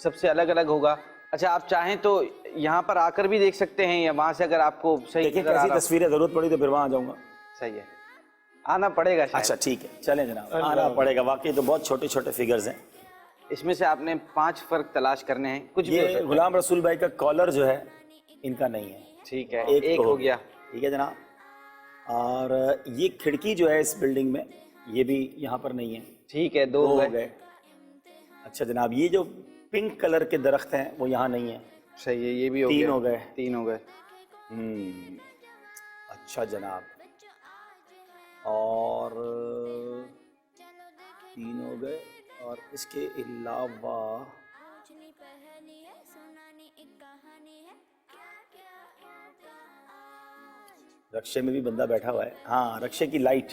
سب سے الگ الگ ہوگا. اچھا، آپ چاہیں تو یہاں پر آ کر بھی دیکھ سکتے ہیں، یا وہاں سے اگر آپ کو صحیح دیکھیں کیسی تصویریں ضرورت پڑی تو پھر وہاں آ جاؤں گا. صحیح ہے، آنا پڑے گا شاید. اچھا ٹھیک ہے، چلیں جناب، آنا پڑے گا. واقعی تو بہت چھوٹے چھوٹے فگرز ہیں. اس میں سے آپ نے 5 فرق تلاش کرنے ہیں. کچھ بھی ہو یہ سکتا ہے. غلام رسول بھائی کا کالر جو ہے ان کا نہیں ہے. ٹھیک ہے، ایک ایک تو ہو گیا. ٹھیک ہے جناب. اور یہ کھڑکی جو ہے اس بلڈنگ میں یہ بھی یہاں پر نہیں ہے. ٹھیک ہے، 2 ہو ہو گئے. اچھا جناب، یہ جو پنک کلر کے درخت ہیں وہ یہاں نہیں ہیں. صحیح ہے، یہ بھی ہو 3 گیا. ہو گئے. 3 ہو گئے. اچھا جناب، اور 3 ہو گئے. اور اس کے علاوہ رکشے میں بھی بندہ بیٹھا ہوا ہے. ہاں، رکشے کی لائٹ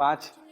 5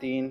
3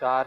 4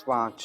5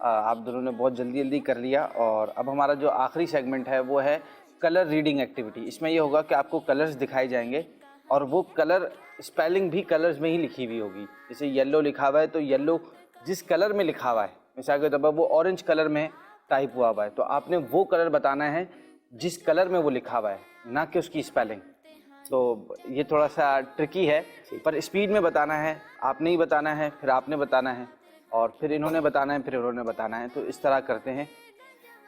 آپ دونوں نے بہت جلدی جلدی کر لیا. اور اب ہمارا جو آخری سیگمنٹ ہے وہ ہے کلر ریڈنگ ایکٹیویٹی. اس میں یہ ہوگا کہ آپ کو کلرز دکھائے جائیں گے اور وہ کلر اسپیلنگ بھی کلرز میں ہی لکھی ہوئی ہوگی. جیسے یلو لکھا ہوا ہے تو یلو جس کلر میں لکھا ہوا ہے, مثال کے طور پر وہ اورنج کلر میں ٹائپ ہوا ہوا ہے تو آپ نے وہ کلر بتانا ہے جس کلر میں وہ لکھا ہوا ہے, نہ کہ اس کی اسپیلنگ. تو یہ تھوڑا سا ٹرکی ہے, پر اسپیڈ میں بتانا ہے, آپ نے ہی بتانا ہے, پھر آپ نے بتانا ہے, اور پھر انہوں نے بتانا ہے, پھر انہوں نے بتانا ہے. تو اس طرح کرتے ہیں.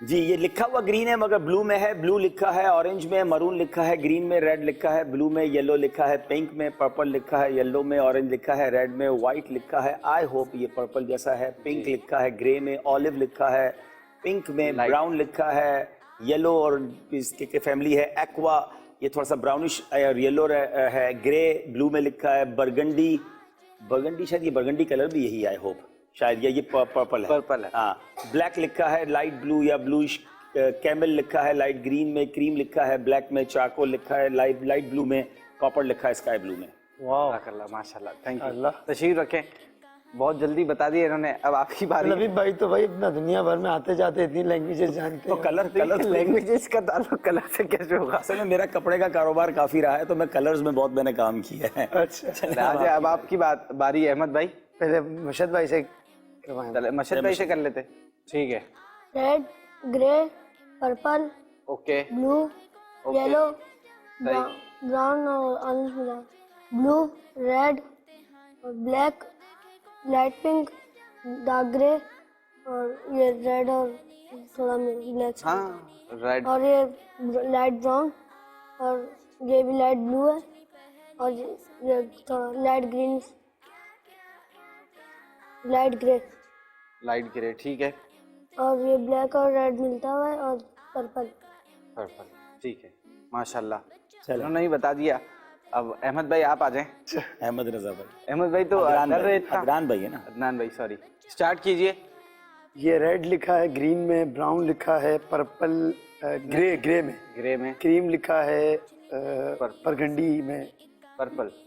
جی یہ لکھا ہوا گرین ہے مگر بلو میں ہے, بلو لکھا ہے, اورنج میں, مرون لکھا ہے, گرین میں, ریڈ لکھا ہے, بلو میں, یلو لکھا ہے, پنک میں, پرپل لکھا ہے, یلو میں, اورنج لکھا ہے, ریڈ میں, وائٹ لکھا ہے. آئی ہوپ یہ پرپل جیسا ہے. پنک لکھا ہے, گرے میں, اولیو لکھا ہے, پنک میں, براؤن لکھا ہے, یلو اور اس کی فیملی ہے ایکوا, یہ تھوڑا سا براؤنش اور یلو ہے, گرے, بلو میں لکھا ہے, برگنڈی, برگنڈی شاید یہ برگنڈی کلر بھی یہی ہے, آئی ہوپ شاید یہ پرپل ہے. پرپل ہے. ہاں, بلیک لکھا ہے, لائٹ بلو یا بلوش کیمل لکھا ہے, لائٹ گرین میں, کریم لکھا ہے, بلیک میں, چارکول لکھا ہے, لائٹ بلو میں, کاپر لکھا ہے, اسکائی بلو میں. ماشاء اللہ, تھینک یو. تشریف رکھیں. بہت جلدی بتا دیا انہوں نے. اب آپ کی باری. لبیب بھائی تو بھائی اپنا دنیا بھر میں آتے جاتے اتنی لینگویجز جانتے ہیں. کلر لینگویجز کا تعلق کلر سے کیسے ہوگا؟ اصل میں میرا کپڑے کا کاروبار کافی رہا ہے تو میں کلرز میں بہت میں نے کام کیا ہے. اچھا, اب آپ کی باری. احمد بھائی پہلے مشہد بھائی سے کروائیں. مشہد بھائی سے کر لیتے. ٹھیک ہے. ریڈ, گرے, پرپل, اوکے, بلو, یلو, براؤن اور اورنج ملا, بلو, ریڈ اور بلیک, لائٹ پنک, ڈارک گرے اور یہ ریڈ اور تھوڑا بلیک, ہاں ریڈ, اور یہ لائٹ براؤن اور یہ بھی لائٹ بلو ہے اور یہ تھوڑا لائٹ گرین, لائٹ گرے, لائٹ گرے. ٹھیک ہے. اور یہ بلیک اور ریڈ ملتا ہوا ہے, اور پرپل. پرپل. ٹھیک ہے, ماشاء اللہ. انہوں نے ہی بتا دیا. اب احمد بھائی آپ آ جائیں. احمد رضا بھائی, احمد بھائی تو عدنان بھائی ہے نا, عدنان بھائی سوری. اسٹارٹ کیجئے. یہ ریڈ لکھا ہے, گرین میں, براؤن لکھا ہے, پرپل, گرے میں, کریم لکھا ہے, برگنڈی میں,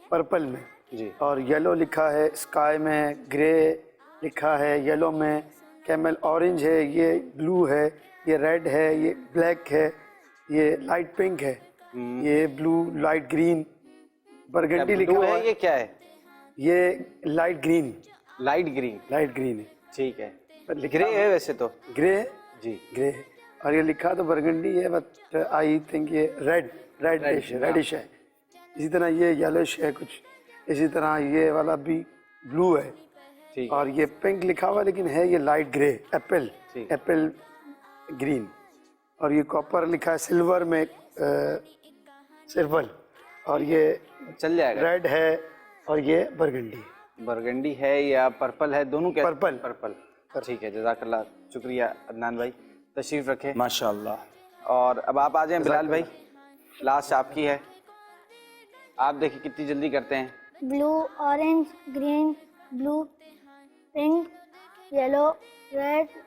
پرپل میں جی, اور یلو لکھا ہے, اسکائی میں, گرے لکھا ہے, یلو میں, کیمل, اورنج ہے, یہ بلو ہے, یہ ریڈ ہے, یہ بلیک ہے, یہ لائٹ پنک ہے, یہ بلو, لائٹ گرین, برگنڈی لکھا ہوا ہے. یہ کیا ہے؟ یہ لائٹ گرین. لائٹ گرین ہے. ٹھیک ہے. گرے ہے ویسے تو. گرے جی, گرے, اور یہ لکھا تو برگنڈی ہے, بٹ آئی تھنک یہ ریڈش ہے. اسی طرح یہ یلوش ہے کچھ, اسی طرح یہ والا بھی بلو ہے, اور یہ پنک لکھا ہوا لیکن ہے یہ لائٹ گرے, ایپل گرین, اور یہ کاپر لکھا ہے, سلور میں, سلور, اور یہ چل جائے گا. ریڈ ہے اور یہ برگنڈی ہے یا پرپل ہے, دونوں کے پرپل. ٹھیک ہے, جزاک اللہ, شکریہ. عدنان بھائی تشریف رکھیں. ماشاء اللہ. اور اب آپ آ جائیں بلال بھائی, لاسٹ آپ کی ہے. آپ دیکھیں کتنی جلدی کرتے ہیں. بلو, اورنج, گرین, بلو, پنک, یلو, ریڈ,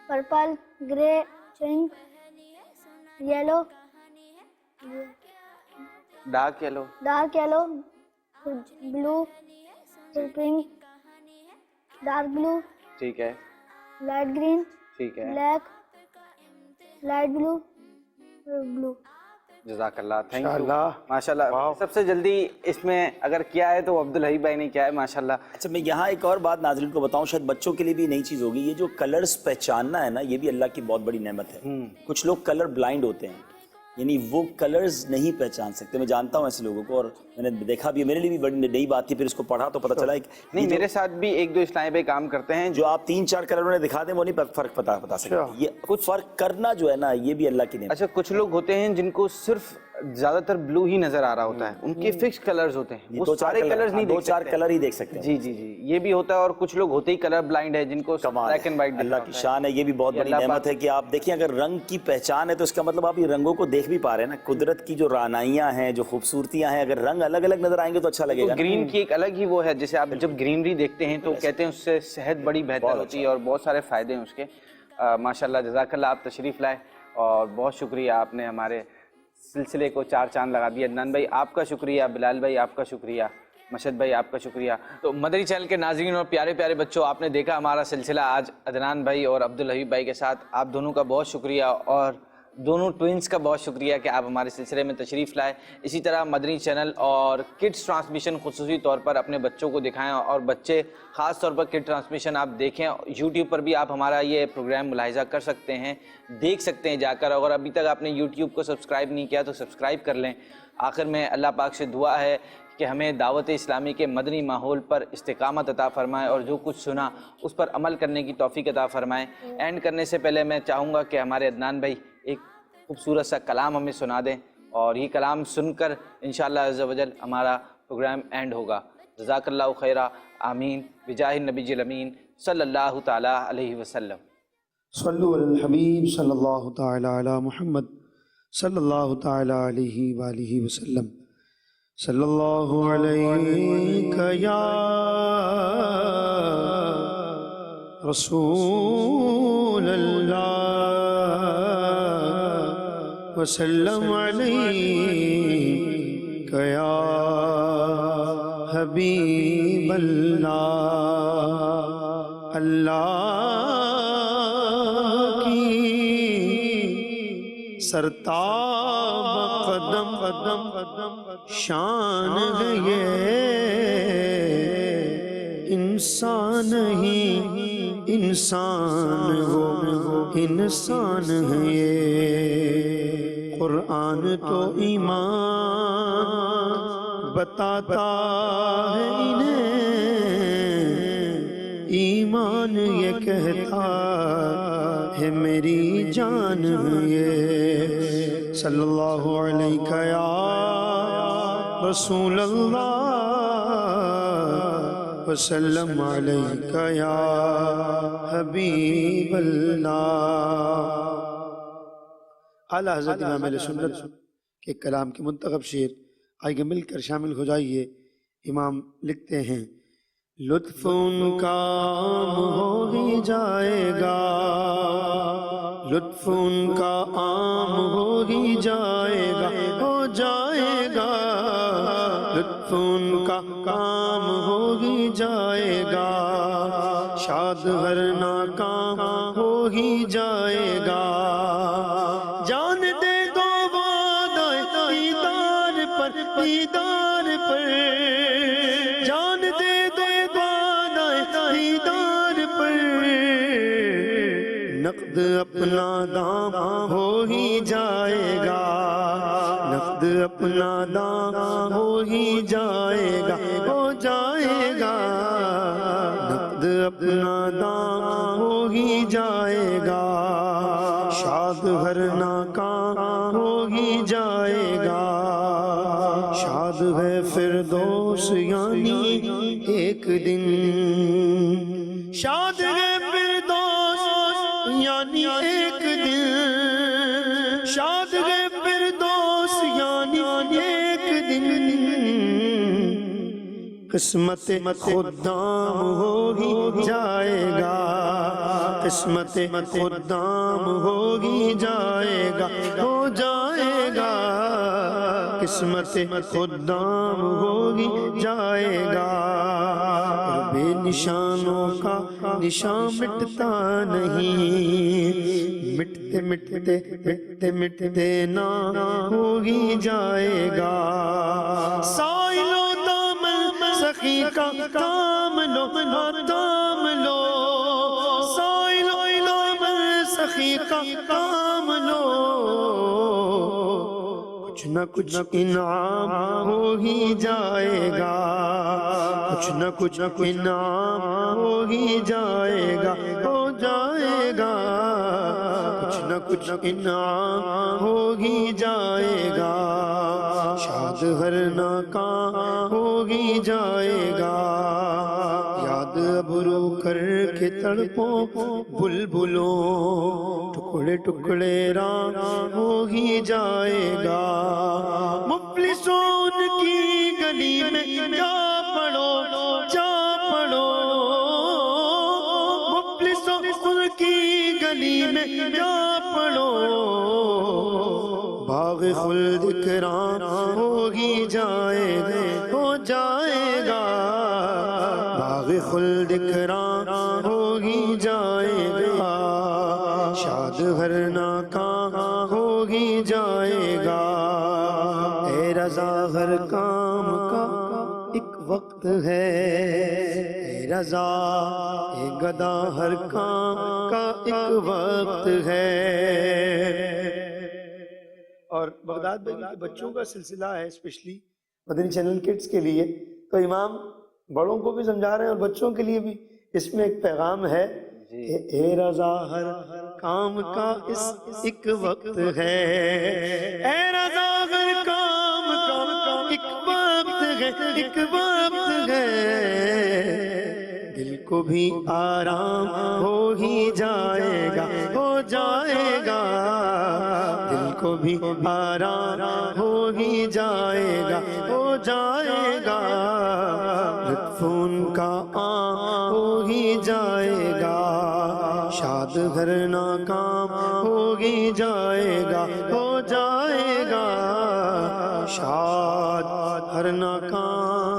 پرپل, گرے, پنک, یلو, ڈارک یلو, بلو, پنک, ڈارک بلو, ٹھیک ہے, لائٹ گرین, ٹھیک ہے, بلیک, لائٹ بلو, بلو. جزاک اللہ, تھینک یو. ماشاء اللہ. سب سے جلدی اس میں اگر کیا ہے تو عبدالحی بھائی نے کیا ہے, ماشاء اللہ. اچھا میں یہاں ایک اور بات ناظرین کو بتاؤں, شاید بچوں کے لیے بھی نئی چیز ہوگی. یہ جو کلرز پہچاننا ہے نا, یہ بھی اللہ کی بہت بڑی نعمت ہے. کچھ لوگ کلر بلائنڈ ہوتے ہیں, یعنی وہ کلرز نہیں پہچان سکتے. میں جانتا ہوں ایسے لوگوں کو, اور میں نے دیکھا بھی, میرے لیے بھی بڑی نئی بات تھی, پھر اس کو پڑھا تو پتہ چلا. نہیں, میرے ساتھ بھی ایک دو اسلام بھائی کام کرتے ہیں, جو آپ 3-4 کلر انہیں دکھا دیں وہ نہیں فرق بتا سکتے. یہ کچھ فرق کرنا جو ہے نا, یہ بھی اللہ کی نعمت. اچھا کچھ لوگ ہوتے ہیں جن کو صرف زیادہ تر بلو ہی نظر آ رہا ہوتا ہے, ان کے فکس کلرز ہوتے ہیں, وہ سارے کلرز نہیں دیکھ سکتے. 2-4 کلر ہی دیکھ سکتے ہیں. جی, یہ بھی ہوتا ہے. اور کچھ لوگ ہوتے ہی کلر بلائنڈ ہے, جن کو بلیک اینڈ وائٹ. اللہ کی شان ہے, یہ بھی بہت بڑی نعمت ہے کہ آپ دیکھیں اگر رنگ کی پہچان ہے تو اس کا مطلب آپ یہ رنگوں کو دیکھ بھی پا رہے ہیں نا. قدرت کی جو رعنائیاں ہیں, جو خوبصورتیاں ہیں, اگر رنگ الگ الگ نظر آئیں گے تو اچھا لگے گا. گرین کی ایک الگ ہی وہ ہے, جیسے آپ جب گرینری دیکھتے ہیں تو کہتے ہیں اس سے صحت بڑی بہتر ہوتی ہے اور بہت سارے فائدے ہیں اس کے. ماشاءاللہ, جزاک اللہ, آپ تشریف لائے اور بہت شکریہ, آپ نے ہمارے سلسلے کو 4 چاند لگا دیا. عدنان بھائی آپ کا شکریہ, بلال بھائی آپ کا شکریہ, مشہد بھائی آپ کا شکریہ. تو مدری چینل کے ناظرین اور پیارے پیارے بچوں، آپ نے دیکھا ہمارا سلسلہ آج عدنان بھائی اور عبدالحبیب بھائی کے ساتھ. آپ دونوں کا بہت شکریہ اور دونوں ٹوئنس کا بہت شکریہ کہ آپ ہمارے سلسلے میں تشریف لائے. اسی طرح مدنی چینل اور کڈس ٹرانسمیشن خصوصی طور پر اپنے بچوں کو دکھائیں، اور بچے خاص طور پر کڈ ٹرانسمیشن آپ دیکھیں. یوٹیوب پر بھی آپ ہمارا یہ پروگرام ملاحظہ کر سکتے ہیں، دیکھ سکتے ہیں جا کر. اگر ابھی تک آپ نے یوٹیوب کو سبسکرائب نہیں کیا تو سبسکرائب کر لیں. آخر میں اللہ پاک سے دعا ہے کہ ہمیں دعوت اسلامی کے مدنی ماحول پر استقامت عطا فرمائے اور جو کچھ سنا اس پر عمل کرنے کی توفیق عطا فرمائے. اینڈ کرنے سے پہلے میں چاہوں گا کہ ہمارے عدنان بھائی ایک خوبصورت سا کلام ہمیں سنا دیں، اور یہ کلام سن کر انشاءاللہ عز و جل ہمارا پروگرام اینڈ ہوگا. جزاک اللہ خیرہ. آمین بجاہ النبی الامین صلی اللہ تعالی علیہ وسلم. صلو علی الحبیب صلی اللہ تعالی علی محمد صلی اللہ تعالی علیہ وآلہ وسلم. صلی اللہ علیہ یا رسول اللہ وسلم علیہ یا حبیب اللہ. اللہ کی سرتاب قدم قدم شان ہے یہ، انسان ہی انسان ہو انسان ہے یہ. قرآن تو ایمان بتاتا ہے انہیں، ایمان یہ کہتا ہے میری جان یہ. صلی اللہ علیہ یا رسول اللہ وسلم علیہ یا حبیب اللہ. اعلیٰ حضرت امام اہل سنت کے کلام کے منتخب شعر آئیے مل کر شامل ہو جائیے. امام لکھتے ہیں لطف ان کا عام ہو ہی جائے گا، لطف ان کا عام ہو ہی جائے گا، ہو جائے گا. لطف ان کا کام ہو ہی جائے گا، شاد ہر ناکام ہو ہی جائے گا. جان دے دو وعدہ دیدار پر دیدار پر، جان دے دو وعدہ دیدار پر، نقد اپنا دام ہو ہی جائے گا، نقد اپنا دام ہو ہی جائے گا، ہو جائے گا. نقد اپنا دام ہو ہی جائے گا، شاد ہر ناکام ہو ہی جائے گا. شاد ہے فردوس یعنی ایک دن، شاد ہے فردوس یعنی ایک دن، شاد ہے فردوس یعنی ایک دن. قسمت خدام ہو ہی جائے گا، قسمت خدام ہو ہی جائے گا، ہو جائے گا. قسمت خدام ہو ہی جائے گا. بے نشانوں کا نشان مٹتا نہیں، مٹتے مٹتے مٹتے مٹتے نہ ہو ہی جائے گا. سائلو دامن سخی کا تام لو تام لو، سائلو دامن سخی کا تام لو. کچھ نہ کچھ انعام ہو ہی جائے گا، کچھ نہ کچھ انعام ہو ہی جائے گا، ہو جائے گا. کچھ نہ کچھ انعام ہو ہی جائے گا، شاد ہر ناکام ہو ہی جائے گا. یاد ابرو کر کے تڑپو بلبلوں، ٹکڑے ٹکڑے رام ہو ہی جائے گا. مفلسون کی گلی میں جا پڑو جا پڑو، مفلسون کی گلی میں جا پڑو. باغ خلد کرام ہو ہی جائے گا، ہو جائے گا. خلد اکرام ہو ہی جائے گا، شاد ہر ناکام ہو ہی جائے گا۔ اے رضا ہر کام کا ایک وقت ہے، اے رضا اے گدا ہر کام کا ایک وقت ہے۔ اور بغداد میں بچوں کا سلسلہ ہے، اسپیشلی مدنی چینل کڈس کے لیے، تو امام بڑوں کو بھی سمجھا رہے ہیں اور بچوں کے لیے بھی اس میں ایک پیغام ہے کہ اے رضا ہر کام کا اس ایک وقت ہے، اے رضا ہر کام کا ایک وقت ہے، ایک وقت ہے۔ دل کو بھی آرام ہو ہی جائے گا، ہو جائے گا، دل کو بھی آرام ہو ہی جائے گا، ہو جائے گا، لطف ان کا عام ہو ہی جائے گا، شاد ہر ناکام ہو ہی جائے گا، ہو جائے گا، شاد ہر ناکام